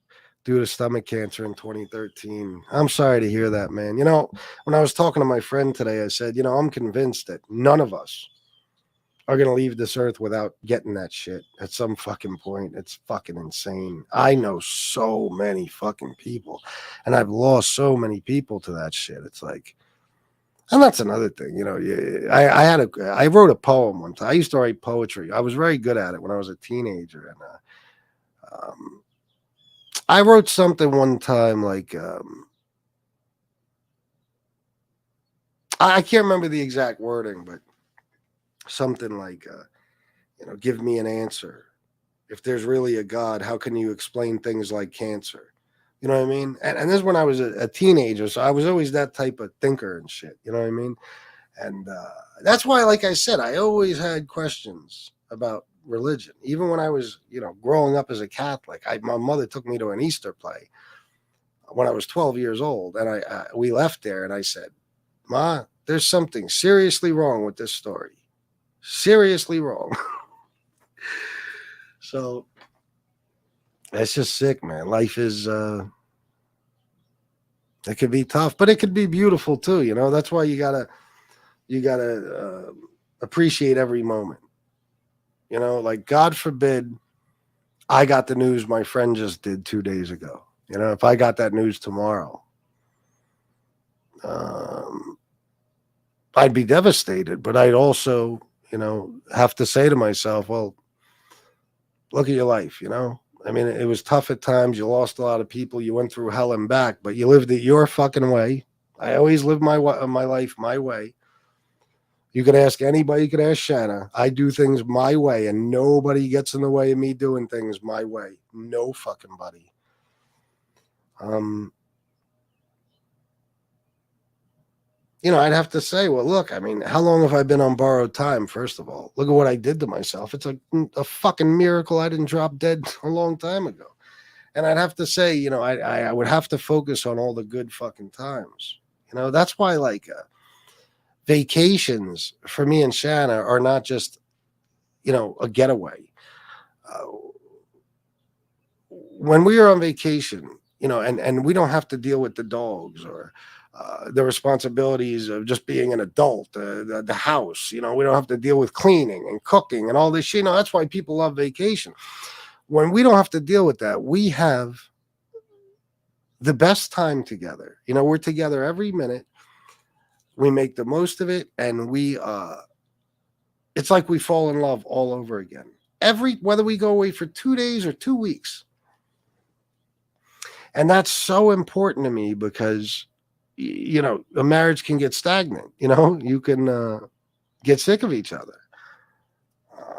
due to stomach cancer in 2013. I'm sorry to hear that, man. You know, when I was talking to my friend today, I said, you know, I'm convinced that none of us are going to leave this earth without getting that shit at some fucking point. It's fucking insane. I know so many fucking people, and I've lost so many people to that shit. It's like, and that's another thing, you know. I wrote a poem one time. I used to write poetry. I was very good at it when I was a teenager, and I wrote something one time like I can't remember the exact wording, but something like you know, give me an answer. If there's really a God, how can you explain things like cancer? You know what I mean? And this is when I was a teenager, so I was always that type of thinker and shit. You know what I mean? And that's why, like I said, I always had questions about religion. Even when I was, you know, growing up as a Catholic, my mother took me to an Easter play when I was 12 years old. And we left there, and I said, Ma, there's something seriously wrong with this story. Seriously wrong. So that's just sick, man. Life is, it could be tough, but it could be beautiful too. You know, that's why you gotta appreciate every moment. You know, like, God forbid I got the news my friend just did 2 days ago. You know, if I got that news tomorrow, I'd be devastated, but I'd also, you know, have to say to myself, well, look at your life, you know? I mean, it was tough at times. You lost a lot of people. You went through hell and back, but you lived it your fucking way. I always live my life my way. You could ask anybody. You could ask Shanna. I do things my way, and nobody gets in the way of me doing things my way. No fucking buddy. You know, I'd have to say, well, look, I mean, how long have I been on borrowed time, first of all? Look at what I did to myself. It's a fucking miracle I didn't drop dead a long time ago. And I'd have to say, you know, I would have to focus on all the good fucking times. You know, that's why, like, vacations for me and Shanna are not just, you know, a getaway. When we are on vacation, you know, and we don't have to deal with the dogs or the responsibilities of just being an adult, the house, you know, we don't have to deal with cleaning and cooking and all this shit. You know, that's why people love vacation. When we don't have to deal with that, we have the best time together. You know, we're together every minute. We make the most of it, and it's like we fall in love all over again. Whether we go away for 2 days or 2 weeks. And that's so important to me because, you know, a marriage can get stagnant. You know, you can get sick of each other.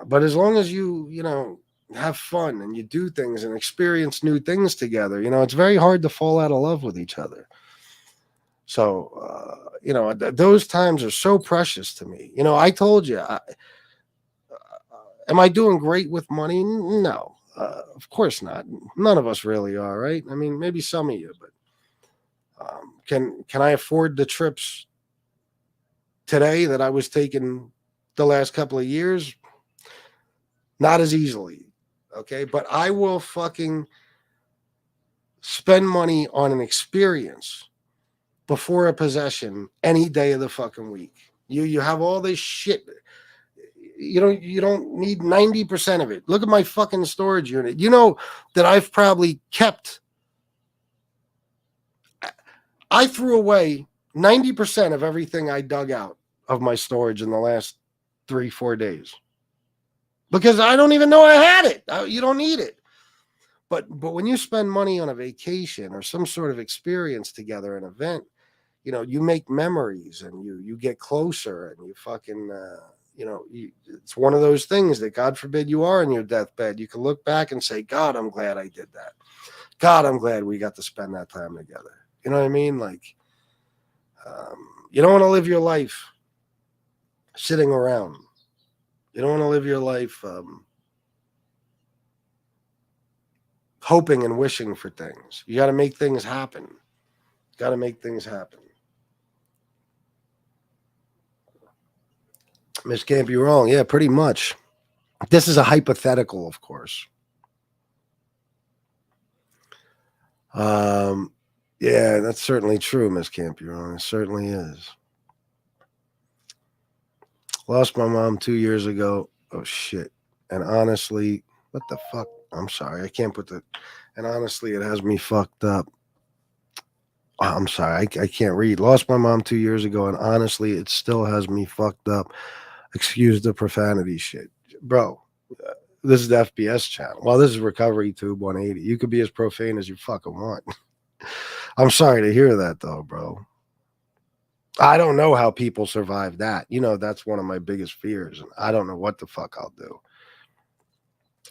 But as long as you know, have fun and you do things and experience new things together, you know, it's very hard to fall out of love with each other. So, you know, those times are so precious to me. You know, I told you, am I doing great with money? No, of course not. None of us really are, right? I mean, maybe some of you, but can I afford the trips today that I was taking the last couple of years? Not as easily. Okay. But I will fucking spend money on an experience before a possession any day of the fucking week. You have all this shit. You don't need 90% of it. Look at my fucking storage unit. You know that I've probably kept. I threw away 90% of everything I dug out of my storage in the last 3-4 days because I don't even know I had it. You don't need it. But when you spend money on a vacation or some sort of experience together, an event, you know, you make memories and you get closer and you fucking, you know, it's one of those things that God forbid you are in your deathbed. You can look back and say, God, I'm glad I did that. God, I'm glad we got to spend that time together. You know what I mean? Like, you don't want to live your life sitting around. You don't want to live your life hoping and wishing for things. You got to make things happen. Got to make things happen. Miss Can't Be Wrong. Yeah, pretty much. This is a hypothetical, of course. Yeah, that's certainly true, Miss Can't Be Wrong. It certainly is. Lost my mom 2 years ago. Oh, shit. And honestly, what the fuck? I'm sorry. I can't put the... And honestly, it has me fucked up. I'm sorry. I can't read. Lost my mom 2 years ago, and honestly, it still has me fucked up. Excuse the profanity shit. Bro, this is the FBS channel. Well, this is Recovery Tube 180. You could be as profane as you fucking want. I'm sorry to hear that, though, bro. I don't know how people survive that. You know, that's one of my biggest fears. And I don't know what the fuck I'll do.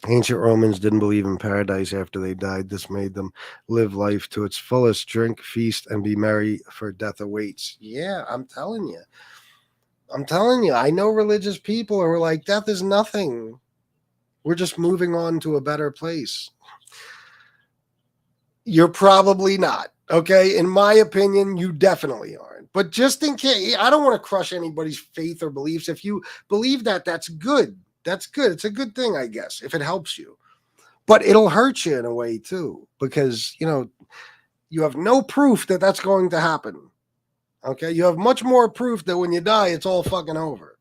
Ancient Romans didn't believe in paradise after they died. This made them live life to its fullest, drink, feast, and be merry, for death awaits. Yeah, I'm telling you. I know religious people who are like, death is nothing. We're just moving on to a better place. You're probably not. Okay, in my opinion, you definitely aren't. But just in case, I don't want to crush anybody's faith or beliefs. If you believe that, that's good. That's good. It's a good thing, I guess, if it helps you. But it'll hurt you in a way, too, because, you know, you have no proof that that's going to happen. Okay, you have much more proof that when you die, it's all fucking over.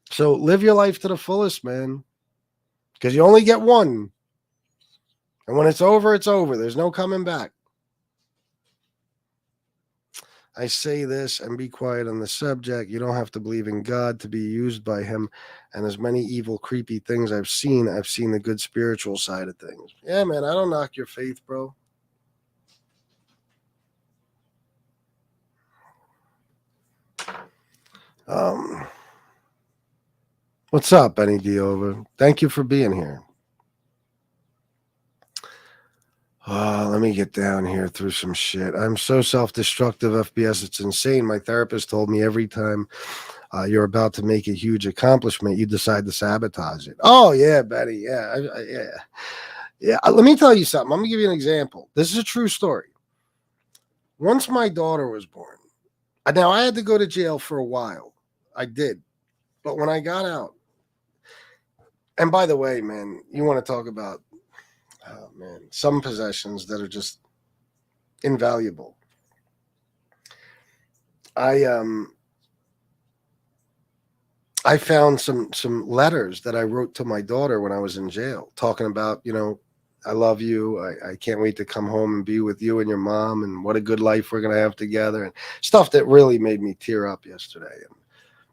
So live your life to the fullest, man, because you only get one. And when it's over, it's over. There's no coming back. I say this and be quiet on the subject. You don't have to believe in God to be used by him. And as many evil, creepy things I've seen the good spiritual side of things. Yeah, man, I don't knock your faith, bro. What's up, Benny Diova? Thank you for being here. Let me get down here through some shit. I'm so self-destructive, FBS. It's insane. My therapist told me every time you're about to make a huge accomplishment, you decide to sabotage it. Oh, yeah, Betty. Yeah. Yeah. Let me tell you something. I'm going to give you an example. This is a true story. Once my daughter was born, now I had to go to jail for a while. I did. But when I got out, and by the way, man, you want to talk about, oh, man, some possessions that are just invaluable. I found some letters that I wrote to my daughter when I was in jail, talking about, you know, I love you. I can't wait to come home and be with you and your mom, and what a good life we're going to have together, and stuff that really made me tear up yesterday. And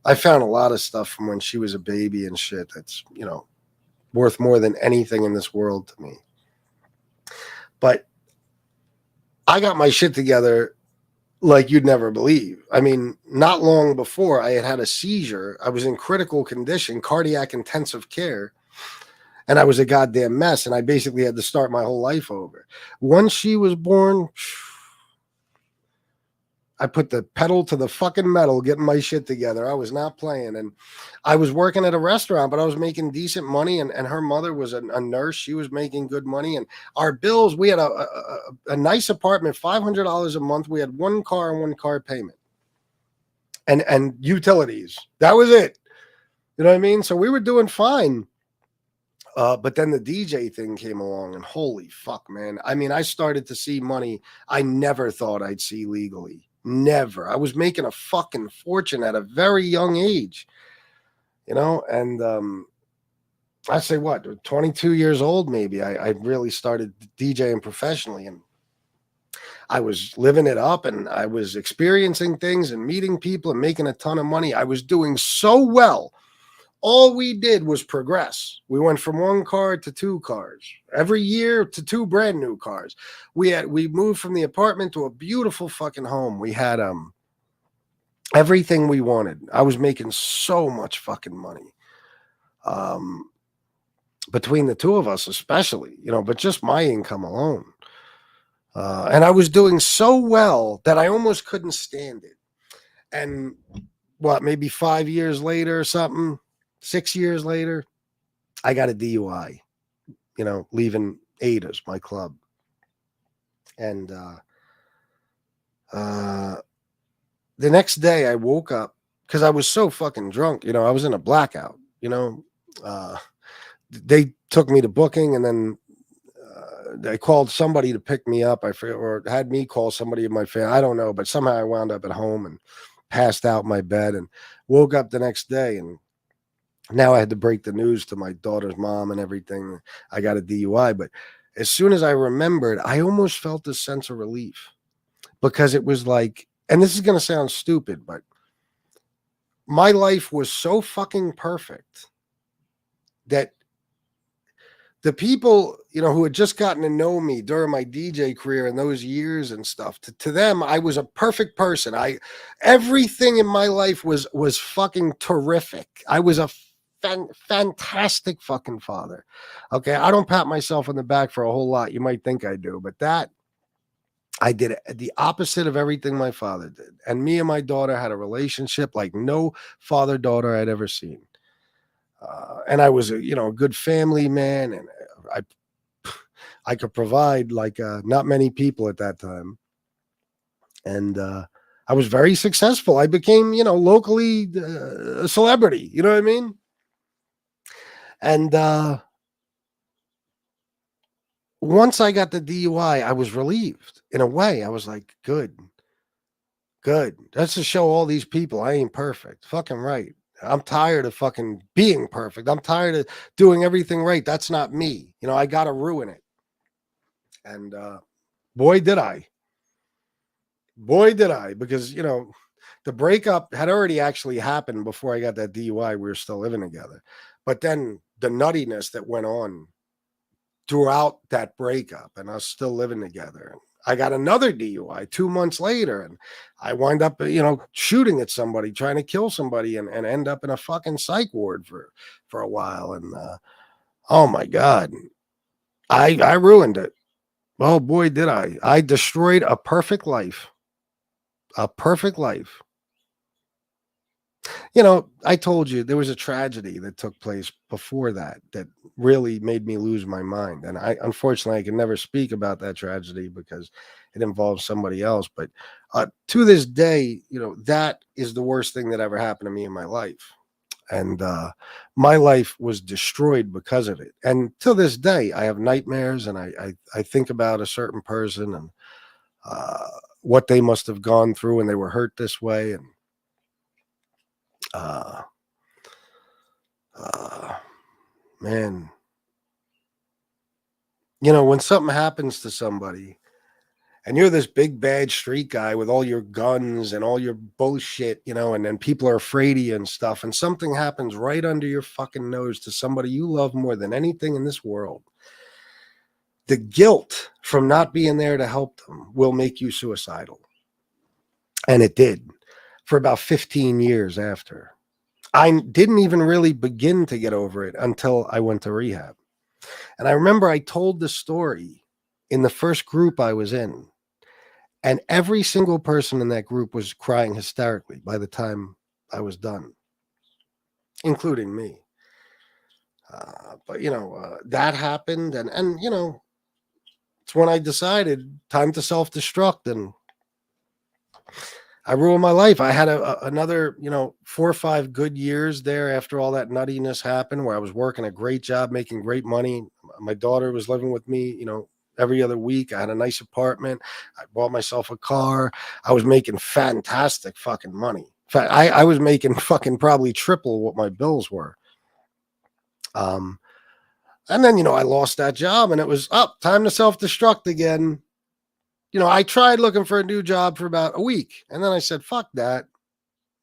I found a lot of stuff from when she was a baby and shit that's, you know, worth more than anything in this world to me. But I got my shit together like you'd never believe. I mean, not long before I had a seizure. I was in critical condition, cardiac intensive care, and I was a goddamn mess, and I basically had to start my whole life over. Once she was born, I put the pedal to the fucking metal, getting my shit together. I was not playing. And I was working at a restaurant, but I was making decent money. And her mother was a nurse. She was making good money. And our bills, we had a nice apartment, $500 a month. We had one car and one car payment. And utilities. That was it. You know what I mean? So we were doing fine. But then the DJ thing came along, and holy fuck, man. I mean, I started to see money I never thought I'd see legally. Never. I was making a fucking fortune at a very young age, you know, and I say what, 22 years old, maybe I really started DJing professionally. And I was living it up, and I was experiencing things and meeting people and making a ton of money. I was doing so well. All we did was progress. We went from 1 car to 2 cars every year to 2 brand new cars. We moved from the apartment to a beautiful fucking home. We had everything we wanted. I was making so much fucking money. Between the two of us, especially, but just my income alone. And I was doing so well that I almost couldn't stand it. And maybe 5 years later or something, 6 years later, I got a DUI, leaving Ada's, my club. And the next day I woke up because I was so fucking drunk. I was in a blackout, they took me to booking, and then they called somebody to pick me up. I forget, or had me call somebody in my family. I don't know, but somehow I wound up at home and passed out in my bed and woke up the next day. And now I had to break the news to my daughter's mom and everything. I got a DUI. But as soon as I remembered, I almost felt a sense of relief, because it was like, and this is going to sound stupid, but my life was so fucking perfect that the people, who had just gotten to know me during my DJ career in those years and stuff, to them, I was a perfect person. Everything in my life was fucking terrific. I was a fantastic fucking father. Okay, I don't pat myself on the back for a whole lot. You might think I do, but I did the opposite of everything my father did. And me and my daughter had a relationship like no father-daughter I'd ever seen. And I was a good family man, and I could provide like not many people at that time. And I was very successful. I became, locally a celebrity. You know what I mean? And once I got the DUI, I was relieved in a way. I was like, good. That's to show all these people I ain't perfect. Fucking right. I'm tired of fucking being perfect. I'm tired of doing everything right. That's not me. I got to ruin it. And boy, did I. Because, the breakup had already actually happened before I got that DUI. We were still living together. But then the nuttiness that went on throughout that breakup, and us still living together. I got another DUI 2 months later, and I wind up, shooting at somebody, trying to kill somebody, and end up in a fucking psych ward for a while. And oh my God, I ruined it. Oh boy, did I. I destroyed a perfect life. A perfect life. I told you there was a tragedy that took place before that really made me lose my mind. And unfortunately, I can never speak about that tragedy because it involves somebody else. But to this day, that is the worst thing that ever happened to me in my life. And my life was destroyed because of it. And to this day, I have nightmares, and I think about a certain person and what they must have gone through when they were hurt this way. And man, when something happens to somebody and you're this big bad street guy with all your guns and all your bullshit, and then people are afraid of you and stuff, and something happens right under your fucking nose to somebody you love more than anything in this world, the guilt from not being there to help them will make you suicidal. And it did for about 15 years after. I didn't even really begin to get over it until I went to rehab. And I remember I told the story in the first group I was in, and every single person in that group was crying hysterically by the time I was done, including me. But that happened, and it's when I decided time to self-destruct, and I ruined my life. I had another, 4 or 5 good years there after all that nuttiness happened, where I was working a great job, making great money. My daughter was living with me, every other week. I had a nice apartment. I bought myself a car. I was making fantastic fucking money. In fact, I was making fucking probably triple what my bills were. And then, I lost that job, and it was time to self-destruct again. I tried looking for a new job for about a week. And then I said, fuck that.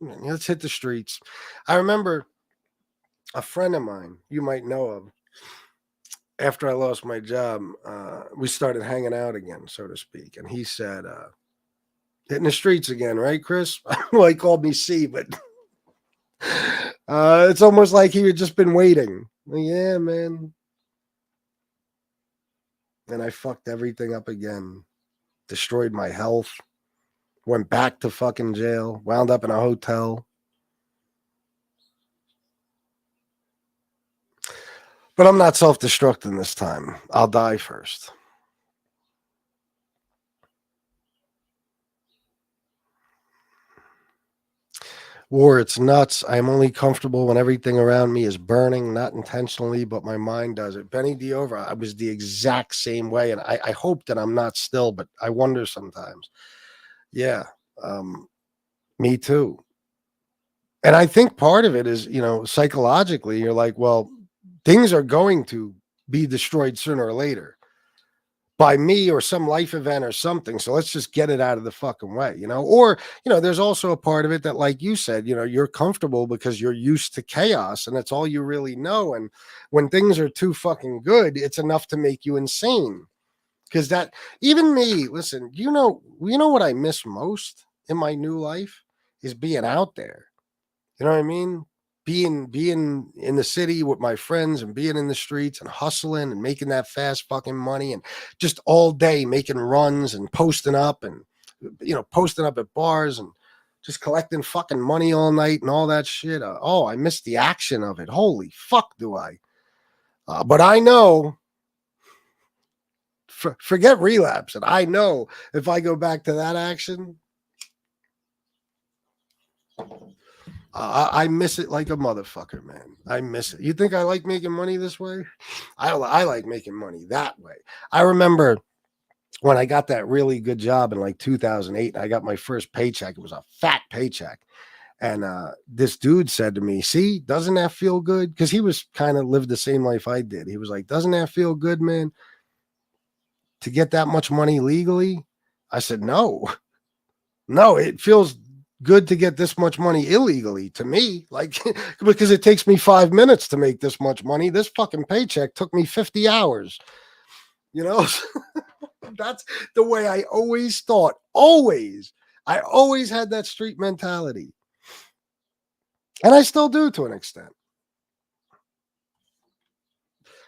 Let's hit the streets. I remember a friend of mine, you might know of, after I lost my job, we started hanging out again, so to speak. And he said, hitting the streets again, right, Chris? Well, he called me C, but it's almost like he had just been waiting. Yeah, man. And I fucked everything up again. Destroyed my health. Went back to fucking jail. Wound up in a hotel. But I'm not self-destructing this time. I'll die first. War, it's nuts. I'm only comfortable when everything around me is burning, not intentionally, but my mind does it. Benny D'Over, I was the exact same way. And I hope that I'm not still, but I wonder sometimes. Yeah, me too. And I think part of it is, psychologically, you're like, well, things are going to be destroyed sooner or later by me or some life event or something. So let's just get it out of the fucking way, Or, there's also a part of it that, like you said, you're comfortable because you're used to chaos and that's all you really know. And when things are too fucking good, it's enough to make you insane. Because that, even me, listen, you know what I miss most in my new life is being out there. You know what I mean? Being in the city with my friends and being in the streets and hustling and making that fast fucking money and just all day making runs and posting up at bars and just collecting fucking money all night and all that shit. I miss the action of it. Holy fuck do I. But I know, forget relapse. And I know if I go back to that action, I miss it like a motherfucker, man. I miss it. You think I like making money this way? I like making money that way. I remember when I got that really good job in like 2008, I got my first paycheck. It was a fat paycheck. And this dude said to me, see, doesn't that feel good? Because he was kind of lived the same life I did. He was like, doesn't that feel good, man? To get that much money legally? I said, no, it feels good to get this much money illegally to me, like, because it takes me 5 minutes to make this much money. This fucking paycheck took me 50 hours, That's the way I always thought. I always had that street mentality. And I still do to an extent.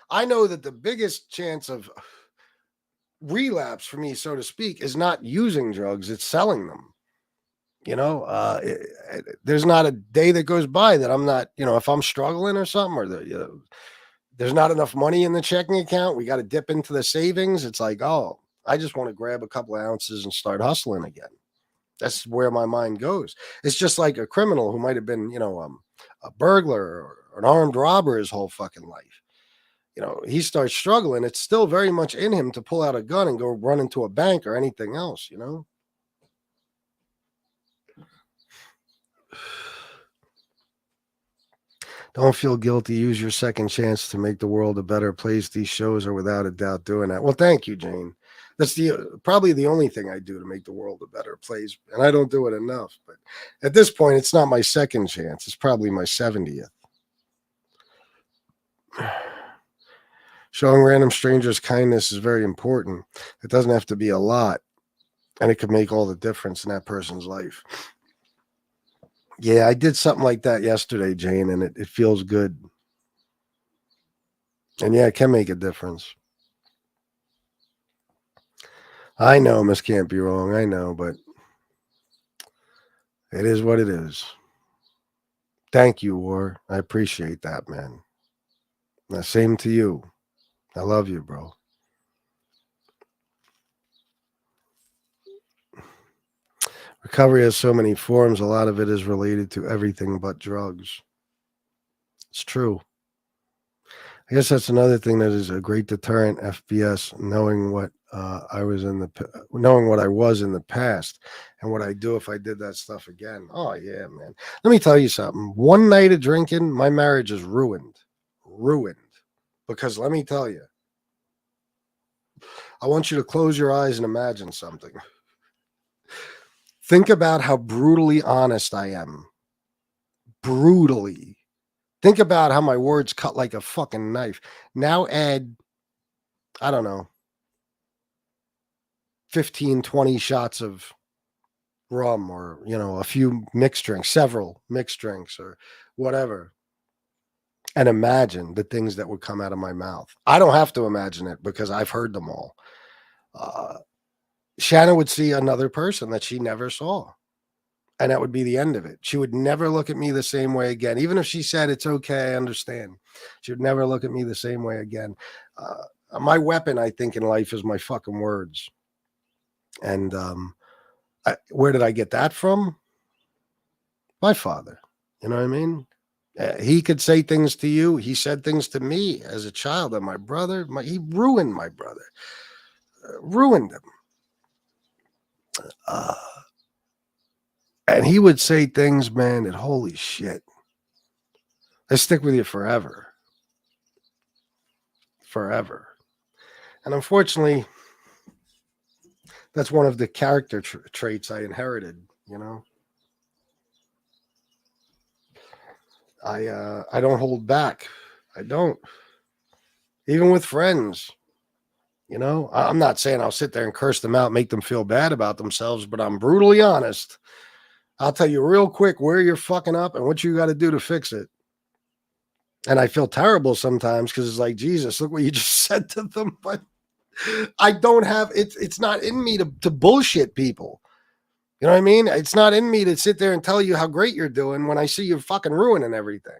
I know that the biggest chance of relapse for me, so to speak, is not using drugs, it's selling them. There's not a day that goes by that I'm not, if I'm struggling or something, or there's not enough money in the checking account, we got to dip into the savings. It's like, I just want to grab a couple of ounces and start hustling again. That's where my mind goes. It's just like a criminal who might have been, a burglar or an armed robber his whole fucking life. He starts struggling. It's still very much in him to pull out a gun and go run into a bank or anything else, Don't feel guilty. Use your second chance to make the world a better place. These shows are without a doubt doing that. Well, thank you, Jane. That's probably the only thing I do to make the world a better place. And I don't do it enough. But at this point, it's not my second chance. It's probably my 70th. Showing random strangers kindness is very important. It doesn't have to be a lot. And it could make all the difference in that person's life. Yeah, I did something like that yesterday, Jane, and it feels good. And yeah, it can make a difference. I know, Miss Can't Be Wrong. I know, but it is what it is. Thank you, War. I appreciate that, man. The same to you. I love you, bro. Recovery has so many forms. A lot of it is related to everything but drugs. It's true. I guess that's another thing that is a great deterrent. FBS, knowing what I was in the past, and what I do if I did that stuff again. Oh yeah, man. Let me tell you something. One night of drinking, my marriage is ruined. Because let me tell you, I want you to close your eyes and imagine something. Think about how brutally honest I am. Brutally. Think about how my words cut like a fucking knife. Now add, I don't know, 15, 20 shots of rum, or, a few mixed drinks, several mixed drinks, or whatever. And imagine the things that would come out of my mouth. I don't have to imagine it because I've heard them all. Shannon would see another person that she never saw. And that would be the end of it. She would never look at me the same way again. Even if she said, it's okay, I understand. She would never look at me the same way again. My weapon, I think, in life is my fucking words. And where did I get that from? My father. You know what I mean? He could say things to you. He said things to me as a child, and my brother. He ruined my brother. Ruined him. And he would say things, man, that holy shit. They stick with you forever. Forever. And unfortunately, that's one of the character traits I inherited, I don't hold back. I don't. Even with friends. I'm not saying I'll sit there and curse them out, make them feel bad about themselves, but I'm brutally honest. I'll tell you real quick where you're fucking up and what you got to do to fix it. And I feel terrible sometimes because it's like, Jesus, look what you just said to them. But I don't have, it's not in me to bullshit people. You know what I mean? It's not in me to sit there and tell you how great you're doing when I see you fucking ruining everything.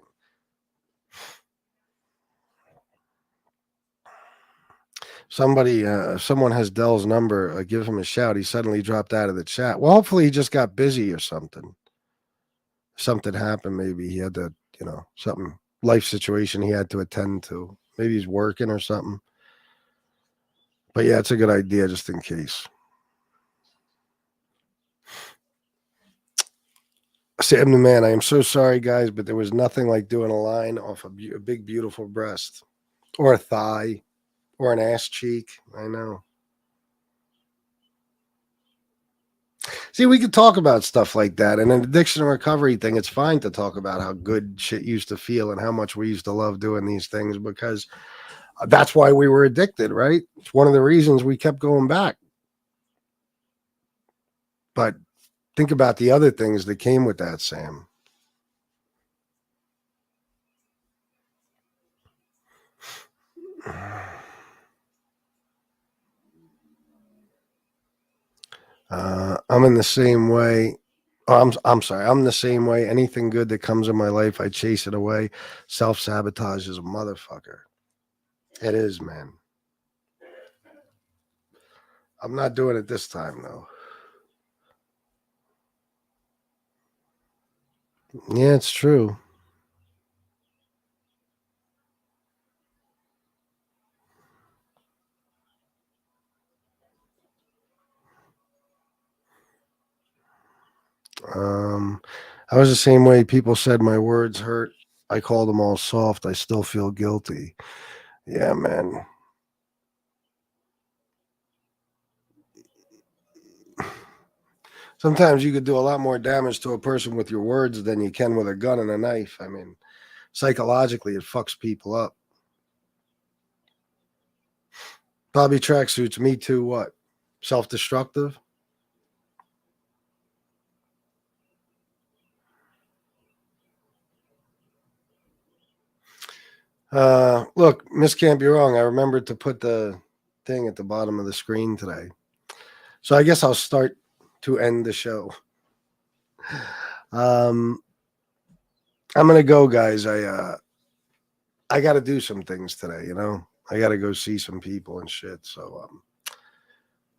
Someone has Dell's number. Give him a shout. He suddenly dropped out of the chat. Well, hopefully he just got busy or something. Something happened. Maybe he had to, something, life situation he had to attend to. Maybe he's working or something. But yeah, it's a good idea just in case. Sam the man, I am so sorry, guys, but there was nothing like doing a line off a big, beautiful breast or a thigh. Or an ass cheek. I know. See, we could talk about stuff like that. And an addiction and recovery thing, it's fine to talk about how good shit used to feel and how much we used to love doing these things because that's why we were addicted, right? It's one of the reasons we kept going back. But think about the other things that came with that, Sam. I'm in the same way. Oh, I'm sorry. I'm the same way. Anything good that comes in my life, I chase it away. Self-sabotage is a motherfucker. It is, man. I'm not doing it this time, though. Yeah, it's true. I was the same way. People said my words hurt. I called them all soft. I still feel guilty. Yeah, man. Sometimes you could do a lot more damage to a person with your words than you can with a gun and a knife. I mean, psychologically, it fucks people up. Bobby Tracksuits, me too, what? Self-destructive? Look, Miss Can't Be Wrong. I remembered to put the thing at the bottom of the screen today. So I guess I'll start to end the show. I'm going to go, guys. I got to do some things today, I got to go see some people and shit. So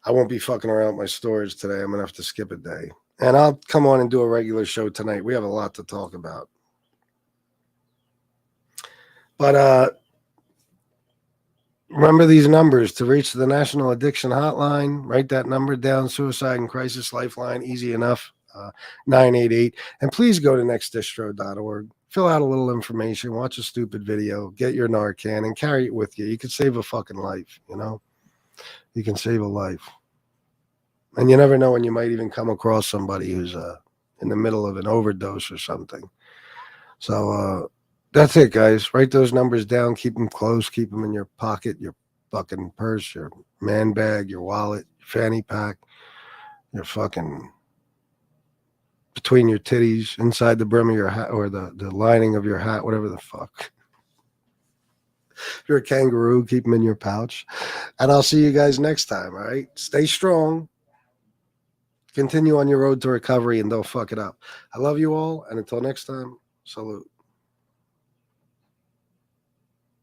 I won't be fucking around with my storage today. I'm going to have to skip a day. And I'll come on and do a regular show tonight. We have a lot to talk about. But remember these numbers to reach the National Addiction Hotline. Write that number down, Suicide and Crisis Lifeline, easy enough, 988. And please go to nextdistro.org. Fill out a little information, watch a stupid video, get your Narcan, and carry it with you. You could save a fucking life, you can save a life. And you never know when you might even come across somebody who's in the middle of an overdose or something. So that's it, guys. Write those numbers down. Keep them close. Keep them in your pocket, your fucking purse, your man bag, your wallet, your fanny pack, your fucking between your titties, inside the brim of your hat, or the lining of your hat, whatever the fuck. If you're a kangaroo, keep them in your pouch. And I'll see you guys next time, all right? Stay strong. Continue on your road to recovery and don't fuck it up. I love you all. And until next time, salute.